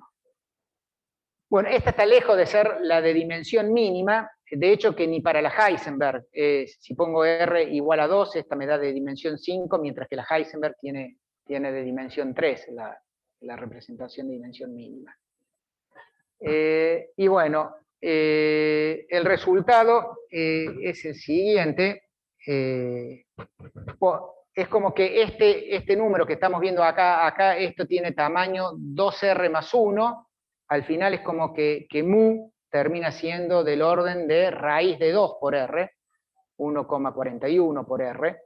Bueno, esta está lejos de ser la de dimensión mínima, de hecho que ni para la Heisenberg, si pongo R igual a 2, esta me da de dimensión 5, mientras que la Heisenberg tiene de dimensión 3, la representación de dimensión mínima. Y bueno, el resultado es el siguiente. Es como que este número que estamos viendo acá, esto tiene tamaño 2R más 1, al final es como que mu termina siendo del orden de raíz de 2 por R, 1,41 por R,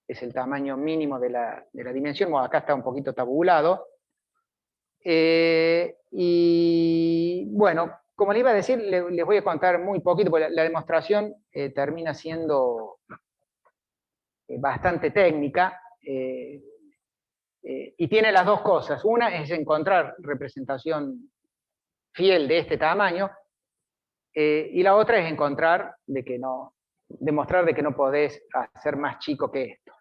es el tamaño mínimo de la dimensión, bueno, acá está un poquito tabulado. Y bueno, como le iba a decir, les voy a contar muy poquito, porque la demostración termina siendo bastante técnica, y tiene las dos cosas. Una es encontrar representación fiel de este tamaño, y la otra es demostrar de que no podés hacer más chico que esto.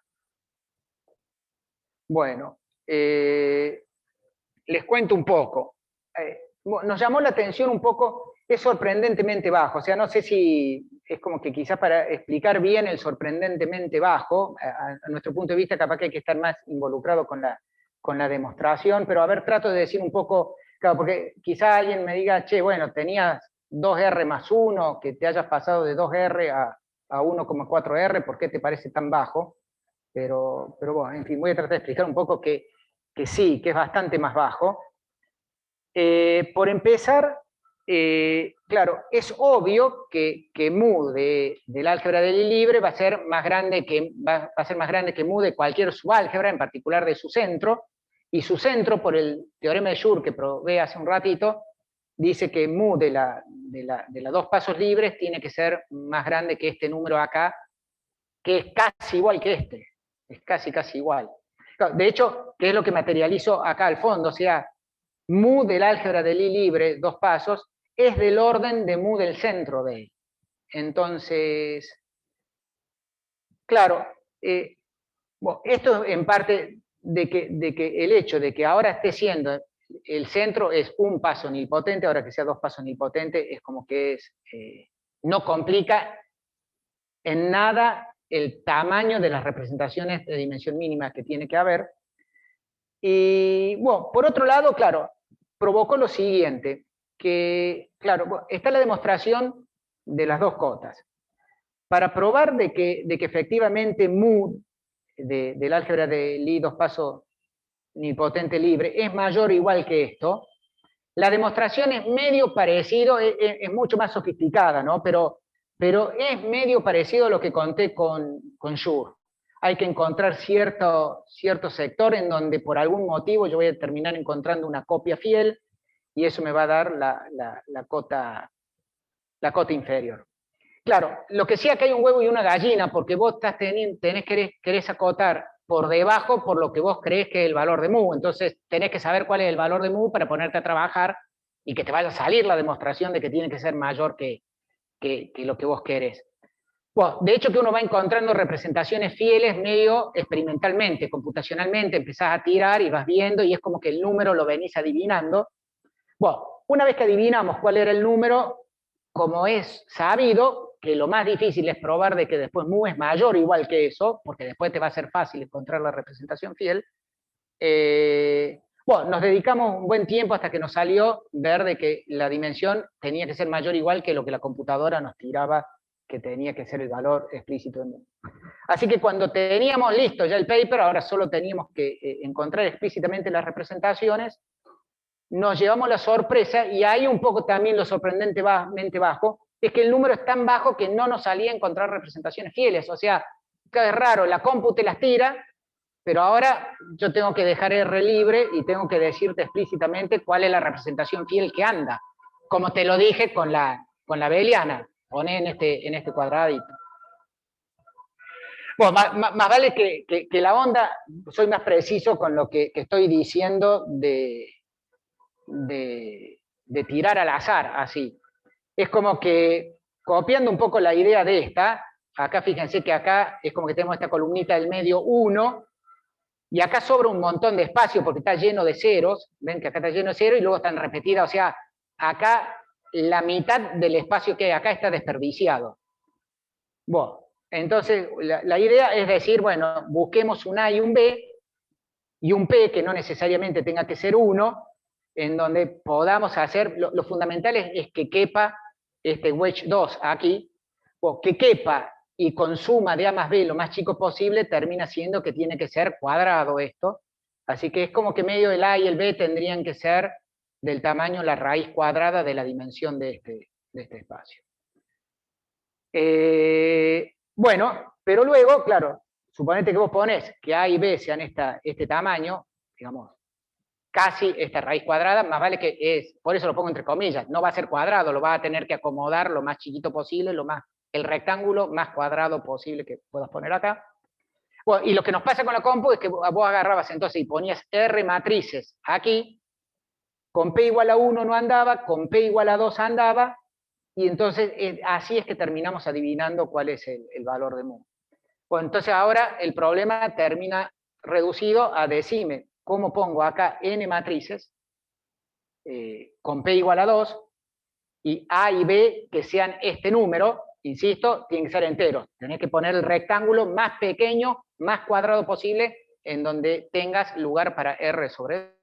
Bueno, les cuento un poco. Nos llamó la atención un poco, es sorprendentemente bajo, o sea, no sé si es como que quizás para explicar bien el sorprendentemente bajo, a nuestro punto de vista capaz que hay que estar más involucrado con la demostración, pero a ver, trato de decir un poco, claro, porque quizás alguien me diga, che, bueno, tenías 2R más 1, que te hayas pasado de 2R a 1,4R, ¿por qué te parece tan bajo? Pero bueno, en fin, voy a tratar de explicar un poco que sí, que es bastante más bajo. Por empezar, claro, es obvio que mu del álgebra de Lie libre va a ser más grande que mu de cualquier subálgebra, en particular de su centro, y su centro, por el teorema de Schur que probé hace un ratito, dice que mu de la dos pasos libres tiene que ser más grande que este número acá, que es casi igual que este, es casi igual. De hecho, ¿qué es lo que materializo acá al fondo? O sea, mu del álgebra de Lie libre, dos pasos, es del orden de mu del centro de él. Entonces, claro, bueno, esto en parte de que el hecho de que ahora esté siendo el centro es un paso nilpotente, ahora que sea dos pasos nilpotente, es como que no complica en nada el tamaño de las representaciones de dimensión mínima que tiene que haber. Y bueno, por otro lado, claro, provocó lo siguiente, que, claro, está la demostración de las dos cotas. Para probar de que efectivamente mu del álgebra de Lie dos pasos nilpotente libre es mayor o igual que esto, la demostración es medio parecido, es mucho más sofisticada, ¿no? Pero es medio parecido a lo que conté con Schur. Hay que encontrar cierto sector en donde por algún motivo yo voy a terminar encontrando una copia fiel y eso me va a dar la cota inferior. Claro, lo que sí acá hay un huevo y una gallina, porque vos querés acotar por debajo por lo que vos creés que es el valor de mu, entonces tenés que saber cuál es el valor de mu para ponerte a trabajar y que te vaya a salir la demostración de que tiene que ser mayor que lo que vos querés. Bueno, de hecho que uno va encontrando representaciones fieles medio experimentalmente, computacionalmente, empezás a tirar y vas viendo y es como que el número lo venís adivinando. Bueno, una vez que adivinamos cuál era el número, como es sabido, que lo más difícil es probar de que después mu es mayor o igual que eso, porque después te va a ser fácil encontrar la representación fiel. Bueno, nos dedicamos un buen tiempo hasta que nos salió ver de que la dimensión tenía que ser mayor o igual que lo que la computadora nos tiraba que tenía que ser el valor explícito de mu. Así que cuando teníamos listo ya el paper, ahora solo teníamos que encontrar explícitamente las representaciones, nos llevamos la sorpresa, y ahí un poco también lo sorprendentemente bajo, es que el número es tan bajo que no nos salía a encontrar representaciones fieles. O sea, es raro, la compu te las tira, pero ahora yo tengo que dejar R libre y tengo que decirte explícitamente cuál es la representación fiel que anda. Como te lo dije con la Beliana, poné en este cuadradito. Bueno, más vale que la onda, soy más preciso con lo que estoy diciendo de tirar al azar, así. es como que, copiando un poco la idea de esta, acá fíjense que acá es como que tenemos esta columnita del medio 1, y acá sobra un montón de espacio porque está lleno de ceros, ven que acá está lleno de ceros y luego están repetidas, o sea, acá la mitad del espacio que hay acá está desperdiciado. Bueno, entonces la idea es decir, bueno, busquemos un A y un B, y un P que no necesariamente tenga que ser 1, en donde podamos hacer, lo fundamental es que quepa este wedge 2 aquí, o que quepa y consuma de A más B lo más chico posible, termina siendo que tiene que ser cuadrado esto. Así que es como que medio el A y el B tendrían que ser del tamaño la raíz cuadrada de la dimensión de este espacio. Bueno, pero luego, claro, suponete que vos pones que A y B sean este tamaño, digamos, casi esta raíz cuadrada, más vale que es, por eso lo pongo entre comillas, no va a ser cuadrado, lo va a tener que acomodar lo más chiquito posible, el rectángulo más cuadrado posible que puedas poner acá. Bueno, y lo que nos pasa con la compu es que vos agarrabas entonces y ponías R matrices aquí, con P igual a 1 no andaba, con P igual a 2 andaba, y entonces así es que terminamos adivinando cuál es el valor de mu. Bueno, entonces ahora el problema termina reducido a decirme cómo pongo acá n matrices con P igual a 2 y A y B que sean este número, insisto, tienen que ser enteros. Tenés que poner el rectángulo más pequeño, más cuadrado posible, en donde tengas lugar para R sobre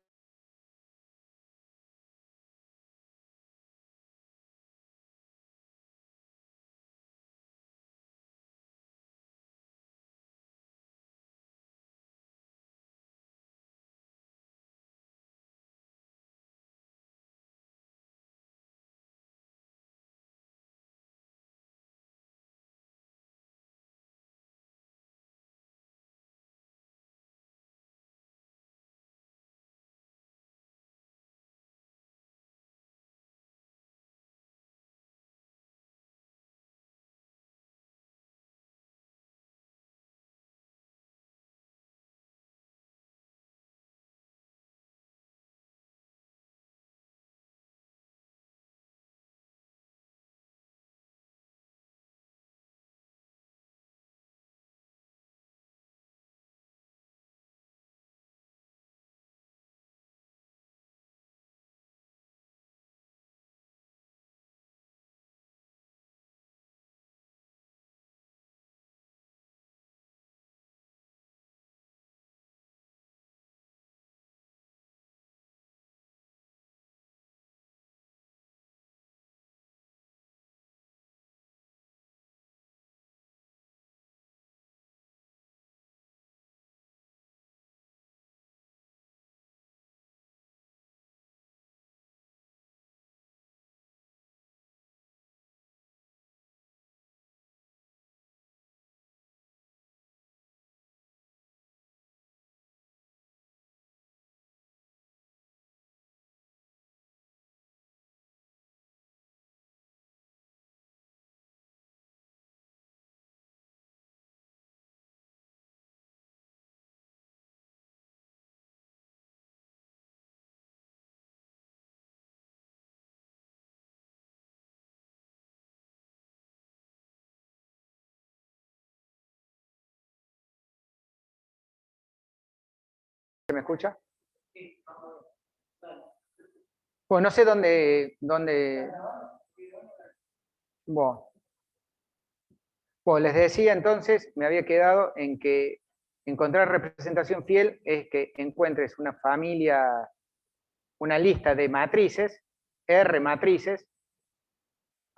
¿Me escucha? Pues no sé dónde. Bueno. Bueno, les decía entonces, me había quedado en que encontrar representación fiel es que encuentres una familia, una lista de matrices, R matrices.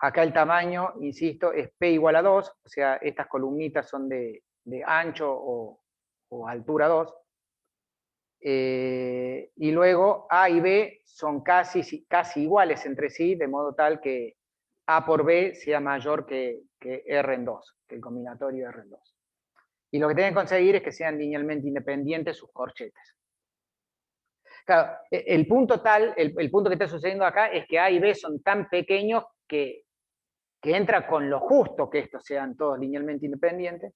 Acá el tamaño, insisto, es P igual a 2, o sea, estas columnitas son de ancho o altura 2. Y luego A y B son casi iguales entre sí, de modo tal que A por B sea mayor que R en 2, que el combinatorio R en 2. Y lo que tienen que conseguir es que sean linealmente independientes sus corchetes. Claro, el punto que está sucediendo acá es que A y B son tan pequeños que entra con lo justo que estos sean todos linealmente independientes.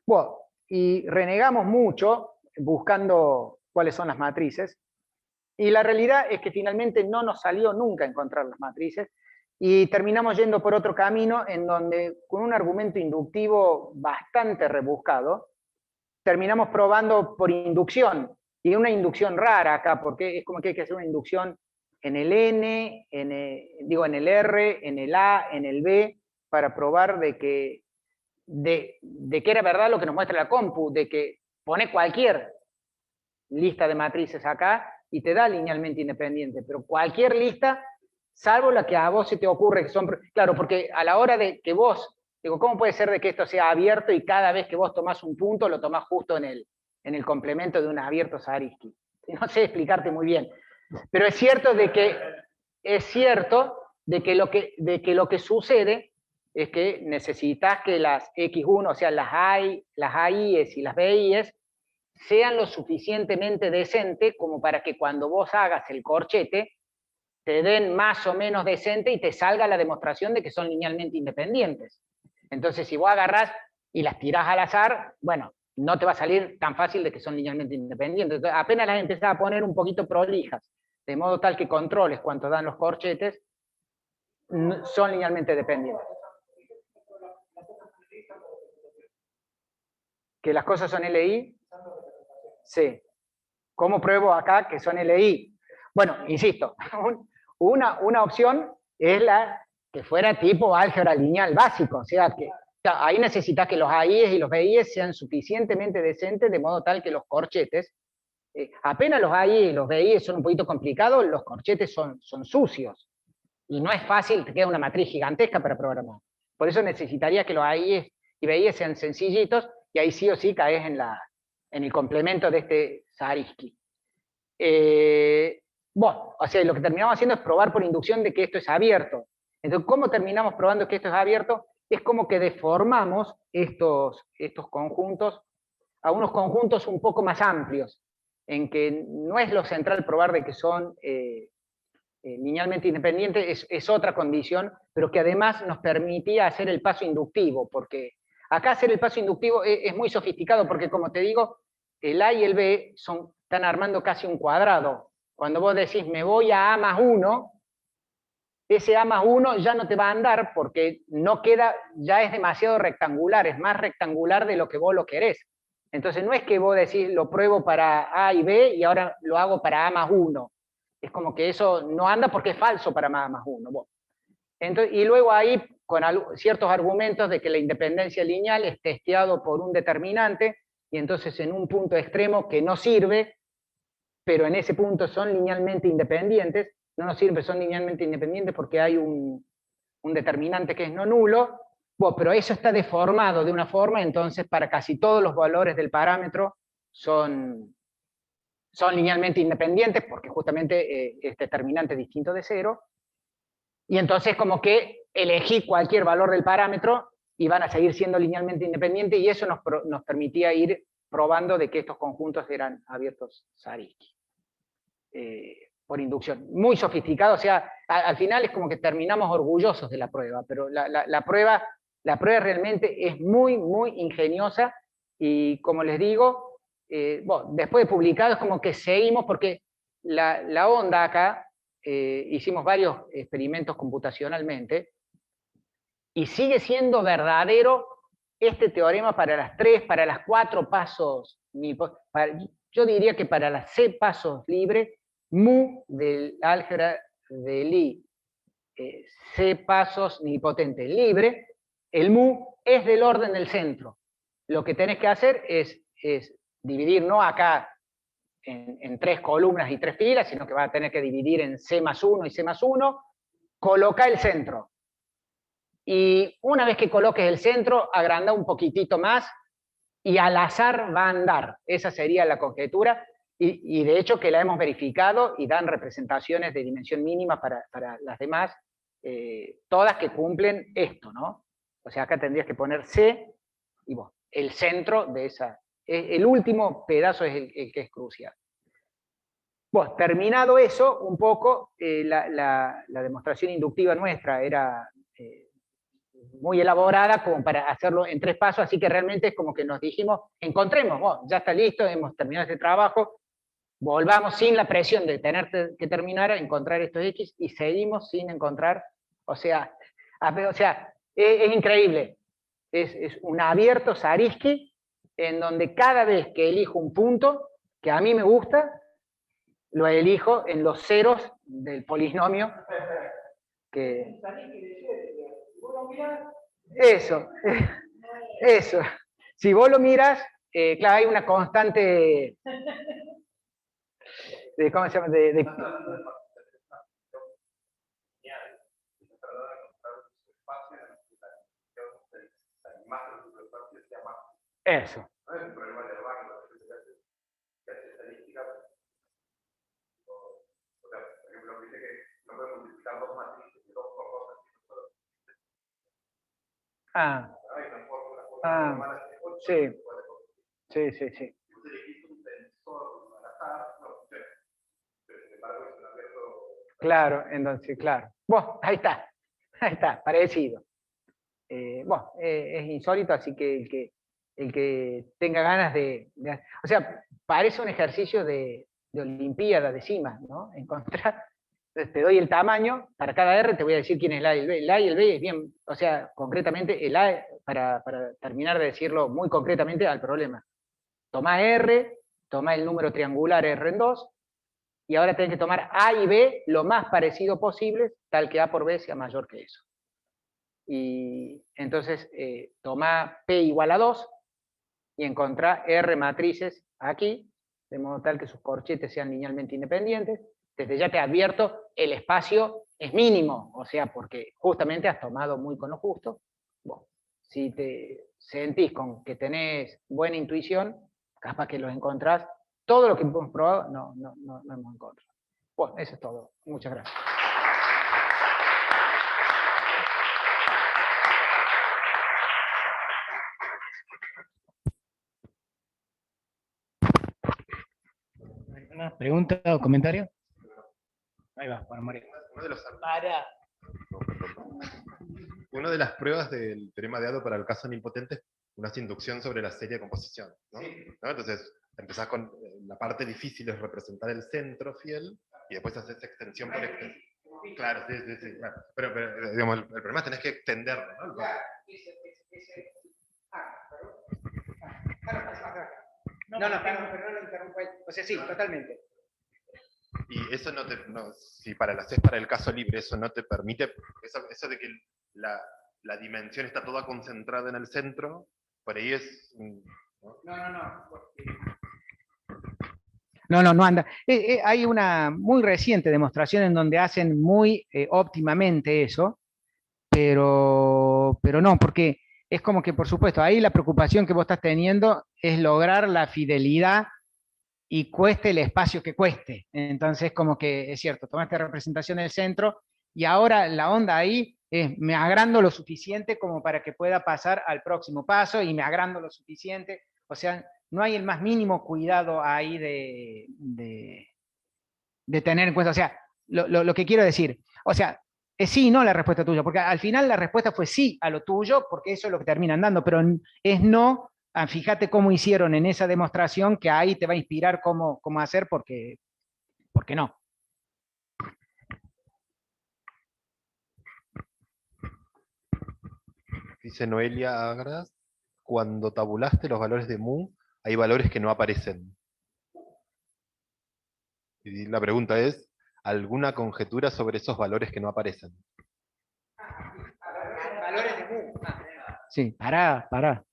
Bueno, y renegamos mucho buscando cuáles son las matrices, y la realidad es que finalmente no nos salió nunca encontrar las matrices, Y terminamos yendo por otro camino en donde, con un argumento inductivo bastante rebuscado, terminamos probando por inducción, y una inducción rara acá, porque es como que hay que hacer una inducción en el N, en el R, en el A, en el B, para probar de que era verdad lo que nos muestra la compu, de que pone cualquier lista de matrices acá y te da linealmente independiente, pero cualquier lista, salvo la que a vos se te ocurre que son... Claro, porque a la hora de que vos... Digo, ¿cómo puede ser de que esto sea abierto y cada vez que vos tomás un punto lo tomás justo en el complemento de un abierto Zariski? No sé explicarte muy bien. Pero es cierto de que lo que sucede es que necesitas que las X1, o sea, las AIs y las BIs, sean lo suficientemente decentes como para que cuando vos hagas el corchete, te den más o menos decente y te salga la demostración de que son linealmente independientes. Entonces, si vos agarrás y las tirás al azar, bueno, no te va a salir tan fácil de que son linealmente independientes. Entonces, apenas las empezás a poner un poquito prolijas, de modo tal que controles cuánto dan los corchetes, son linealmente dependientes. ¿Que las cosas son LI? Sí. ¿Cómo pruebo acá que son LI? Bueno, insisto, una opción es la que fuera tipo álgebra lineal básico, o sea, que ahí necesitas que los AIs y los BIs sean suficientemente decentes de modo tal que los corchetes, apenas los AIs y los BIs son un poquito complicados, los corchetes son sucios, y no es fácil, te queda una matriz gigantesca para programar. Por eso necesitaría que los AIs y BIs sean sencillitos, y ahí sí o sí caes en el complemento de este Zariski. Bueno, o sea, lo que terminamos haciendo es probar por inducción de que esto es abierto. Entonces, ¿cómo terminamos probando que esto es abierto? Es como que deformamos estos conjuntos a unos conjuntos un poco más amplios, en que no es lo central probar de que son linealmente independientes, es otra condición, pero que además nos permitía hacer el paso inductivo, porque acá hacer el paso inductivo es muy sofisticado, porque como te digo, el A y el B están armando casi un cuadrado. Cuando vos decís, me voy a A más 1, ese A más 1 ya no te va a andar porque no queda, ya es demasiado rectangular, es más rectangular de lo que vos lo querés. Entonces no es que vos decís, lo pruebo para A y B y ahora lo hago para A más 1. Es como que eso no anda porque es falso para A más 1. Bueno. Entonces, y luego ahí, con ciertos argumentos de que la independencia lineal es testeado por un determinante, y entonces en un punto extremo que no sirve, pero en ese punto son linealmente independientes, no nos sirve, son linealmente independientes porque hay un determinante que es no nulo, bueno, pero eso está deformado de una forma, entonces para casi todos los valores del parámetro son linealmente independientes, porque justamente es determinante distinto de cero, y entonces como que elegí cualquier valor del parámetro y van a seguir siendo linealmente independientes, y eso nos permitía ir probando de que estos conjuntos eran abiertos Zariski. Por inducción. Muy sofisticado, o sea, al final es como que terminamos orgullosos de la prueba, pero la prueba realmente es muy, muy ingeniosa, y como les digo, bueno, después de publicado es como que seguimos, porque la onda acá, hicimos varios experimentos computacionalmente, y sigue siendo verdadero este teorema para las 3, para las 4 pasos, yo diría que para las C pasos libres, mu del álgebra de Lie, C pasos nilpotente libre, el mu es del orden del centro. Lo que tenés que hacer es dividir, no acá en 3 columnas y 3 filas, sino que vas a tener que dividir en C más 1 y C más 1, coloca el centro. Y una vez que coloques el centro, agranda un poquitito más, y al azar va a andar. Esa sería la conjetura, y de hecho que la hemos verificado, y dan representaciones de dimensión mínima para las demás, todas que cumplen esto, ¿no? O sea, acá tendrías que poner C, y bueno, el centro de esa, el último pedazo es el que es crucial. Bueno, terminado eso, un poco, la demostración inductiva nuestra era muy elaborada como para hacerlo en 3 pasos, así que realmente es como que nos dijimos, encontremos, bueno, ya está listo, hemos terminado este trabajo, volvamos sin la presión de tener que terminar a encontrar estos X, y seguimos sin encontrar O sea, es increíble. Es un abierto Zariski en donde cada vez que elijo un punto que a mí me gusta, lo elijo en los ceros del polinomio. Que... Eso. Si vos lo miras, claro, hay una constante de, ¿cómo se llama? Eso. Sí. Sí. Claro, entonces, claro. Bueno, ahí está, parecido. Bueno, es insólito, así que el que tenga ganas o sea, parece un ejercicio de olimpiada de cima, ¿no? Encontrar, te doy el tamaño, para cada R te voy a decir quién es el A y el B. El A y el B es bien, o sea, concretamente el A, para terminar de decirlo muy concretamente al problema. Toma R, toma el número triangular R en 2, y ahora tenés que tomar A y B lo más parecido posible, tal que A por B sea mayor que eso. Y entonces toma P igual a 2 y encontrá R matrices aquí, de modo tal que sus corchetes sean linealmente independientes. Desde ya te advierto, el espacio es mínimo, o sea, porque justamente has tomado muy con lo justo. Bueno, si te sentís con que tenés buena intuición, capaz que los encontrás. Todo lo que hemos probado, no hemos encontrado. Bueno, eso es todo. Muchas gracias. ¿Alguna pregunta o comentario? Ahí va, para María. Una de las pruebas del teorema de Ado para el caso nipotente es una inducción sobre la serie de composición, ¿no? Sí. ¿No? Entonces, empezás con la parte difícil, es representar el centro fiel, y después haces extensión por extensión. Claro, sí. Claro. Pero digamos, el problema es que tenés que extenderlo, ¿no? Claro. No, pero no lo interrumpo. O sea, sí, totalmente. Y eso si para lo haces para el caso libre, eso no te permite, eso de que la dimensión está toda concentrada en el centro, por ahí es... No anda. Hay una muy reciente demostración en donde hacen muy óptimamente eso, pero no, porque es como que, por supuesto, ahí la preocupación que vos estás teniendo es lograr la fidelidad y cueste el espacio que cueste. Entonces, como que es cierto, tomaste representación del centro y ahora la onda ahí es me agrando lo suficiente como para que pueda pasar al próximo paso y me agrando lo suficiente. O sea, no hay el más mínimo cuidado ahí de tener en cuenta. O sea, lo que quiero decir, o sea, es sí y no la respuesta tuya, porque al final la respuesta fue sí a lo tuyo, porque eso es lo que terminan dando, pero es no. Fíjate cómo hicieron en esa demostración, que ahí te va a inspirar cómo hacer, porque no. Dice Noelia Agras, cuando tabulaste los valores de mu, hay valores que no aparecen. Y la pregunta es, ¿alguna conjetura sobre esos valores que no aparecen? Valores de mu. Sí, pará.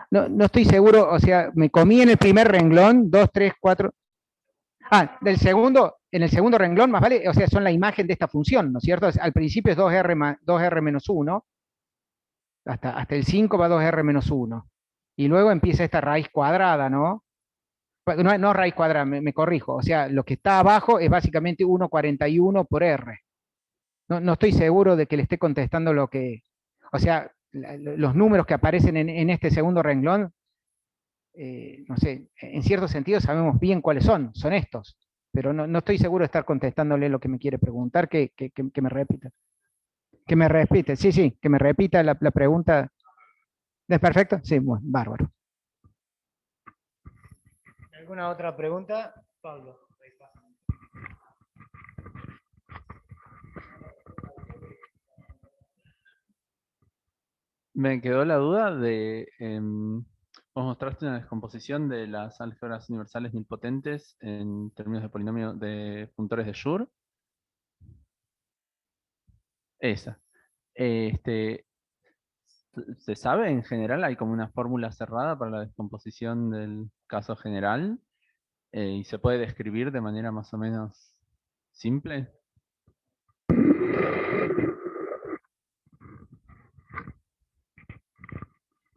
No estoy seguro, o sea, me comí en el primer renglón, 2, 3, 4. En el segundo renglón, más vale, o sea, son la imagen de esta función, ¿no es cierto? Al principio es 2R menos 1, hasta el 5 va 2R menos 1. Y luego empieza esta raíz cuadrada, ¿no? No raíz cuadrada, me corrijo. O sea, lo que está abajo es básicamente 1,41 por R. No estoy seguro de que le esté contestando lo que... O sea, los números que aparecen en este segundo renglón, no sé, en cierto sentido sabemos bien cuáles son estos. Pero no estoy seguro de estar contestándole lo que me quiere preguntar, que me repita. Que me repite, sí, que me repita la pregunta. ¿Es perfecto? Sí, bueno, bárbaro. ¿Alguna otra pregunta? Pablo. Me quedó la duda de, vos mostraste una descomposición de las álgebras universales nilpotentes en términos de polinomio de funtores de Schur. Esa. Este, ¿se sabe en general? ¿Hay como una fórmula cerrada para la descomposición del caso general? ¿Y se puede describir de manera más o menos simple?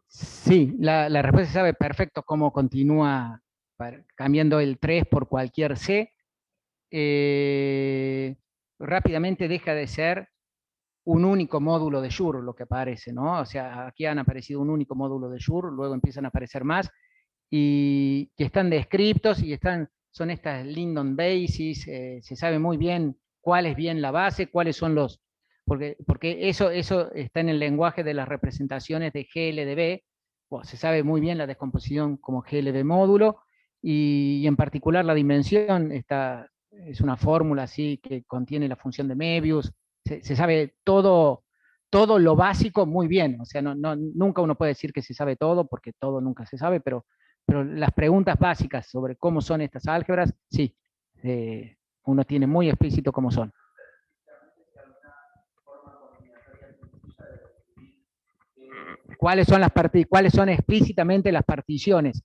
Sí, la respuesta se sabe perfecto cómo continúa cambiando el 3 por cualquier C. Rápidamente deja de ser un único módulo de Schur lo que aparece, ¿no? O sea, aquí han aparecido un único módulo de Schur, luego empiezan a aparecer más, y que están descriptos y son estas Lyndon bases, se sabe muy bien cuál es bien la base, cuáles son los, porque eso está en el lenguaje de las representaciones de GLDB, bueno, se sabe muy bien la descomposición como GLB módulo, y en particular la dimensión es una fórmula así que contiene la función de Möbius, se sabe todo lo básico muy bien, o sea, nunca uno puede decir que se sabe todo, porque todo nunca se sabe, pero las preguntas básicas sobre cómo son estas álgebras, sí, uno tiene muy explícito cómo son. ¿Cuáles son explícitamente las particiones?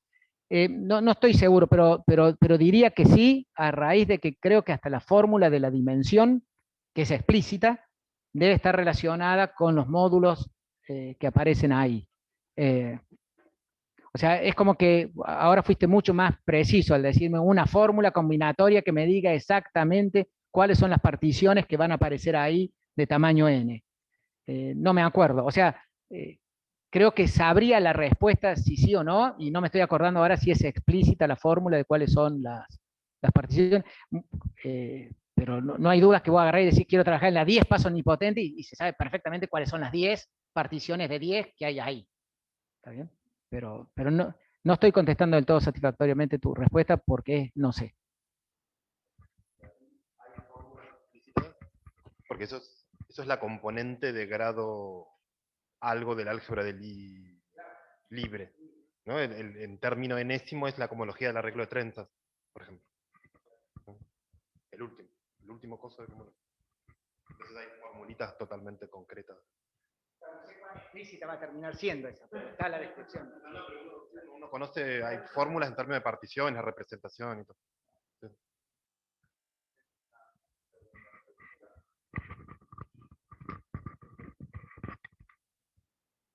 No estoy seguro, pero diría que sí, a raíz de que creo que hasta la fórmula de la dimensión, que es explícita, debe estar relacionada con los módulos que aparecen ahí. O sea, es como que ahora fuiste mucho más preciso al decirme una fórmula combinatoria que me diga exactamente cuáles son las particiones que van a aparecer ahí de tamaño n. No me acuerdo, o sea, creo que sabría la respuesta si sí o no, y no me estoy acordando ahora si es explícita la fórmula de cuáles son las particiones, pero no hay dudas que voy a agarrar y decir quiero trabajar en la 10 pasos nipotentes y se sabe perfectamente cuáles son las 10 particiones de 10 que hay ahí. ¿Está bien? Pero no estoy contestando del todo satisfactoriamente tu respuesta porque no sé. Porque eso es la componente de grado algo del álgebra de libre, ¿no? En término enésimo es la cohomología del arreglo de trenzas, por ejemplo. El último coso de cohomología. Entonces hay formulitas totalmente concretas. No sé cuán explícita va a terminar siendo esa, pero está la descripción. Uno conoce, hay fórmulas en términos de particiones, representación y todo. Sí.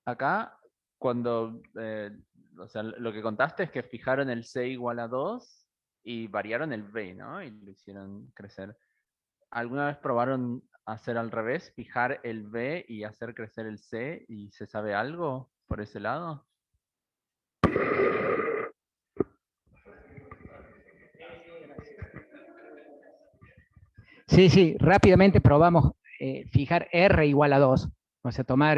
Acá, cuando, o sea, lo que contaste es que fijaron el C igual a 2 y variaron el B, ¿no? Y lo hicieron crecer. ¿Alguna vez probaron hacer al revés, fijar el B y hacer crecer el C? ¿Y se sabe algo por ese lado? Sí, rápidamente probamos fijar R igual a 2, o sea, tomar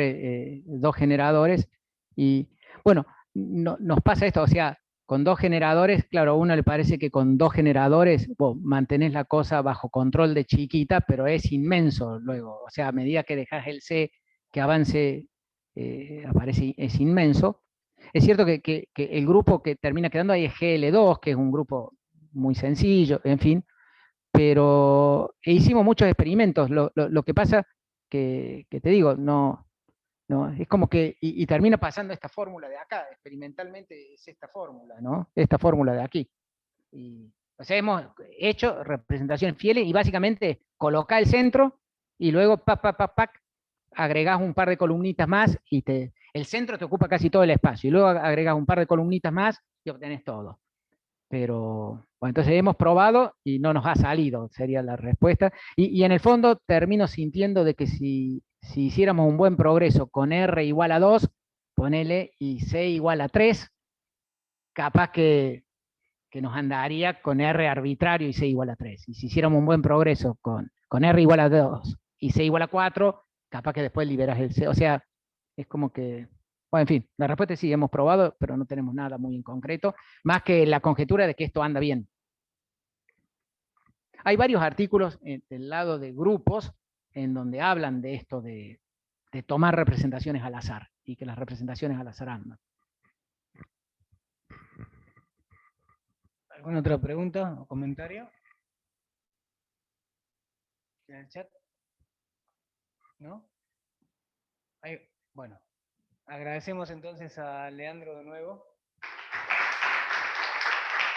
dos generadores y, bueno, nos pasa esto, o sea, con dos generadores, claro, a uno le parece que con dos generadores vos mantenés la cosa bajo control de chiquita, pero es inmenso luego, o sea, a medida que dejas el C que avance, es inmenso. Es cierto que el grupo que termina quedando ahí es GL2, que es un grupo muy sencillo, en fin, pero hicimos muchos experimentos. Lo que pasa que te digo, es como que, y termina pasando esta fórmula de acá, experimentalmente es esta fórmula, ¿no? Esta fórmula de aquí. O sea, hemos hecho representaciones fieles y básicamente coloca el centro y luego agregás un par de columnitas más y el centro te ocupa casi todo el espacio y luego agregas un par de columnitas más y obtenés todo. Pero, bueno, entonces hemos probado y no nos ha salido, sería la respuesta. Y en el fondo termino sintiendo de que si hiciéramos un buen progreso con R igual a 2, ponele, y C igual a 3, capaz que nos andaría con R arbitrario y C igual a 3. Y si hiciéramos un buen progreso con R igual a 2 y C igual a 4, capaz que después liberas el C. O sea, es como que, bueno, en fin, la respuesta es sí, hemos probado, pero no tenemos nada muy en concreto, más que la conjetura de que esto anda bien. Hay varios artículos del lado de grupos en donde hablan de esto de tomar representaciones al azar. y que las representaciones al azar andan. ¿Alguna otra pregunta o comentario? ¿En el chat? ¿No? Bueno, agradecemos entonces a Leandro de nuevo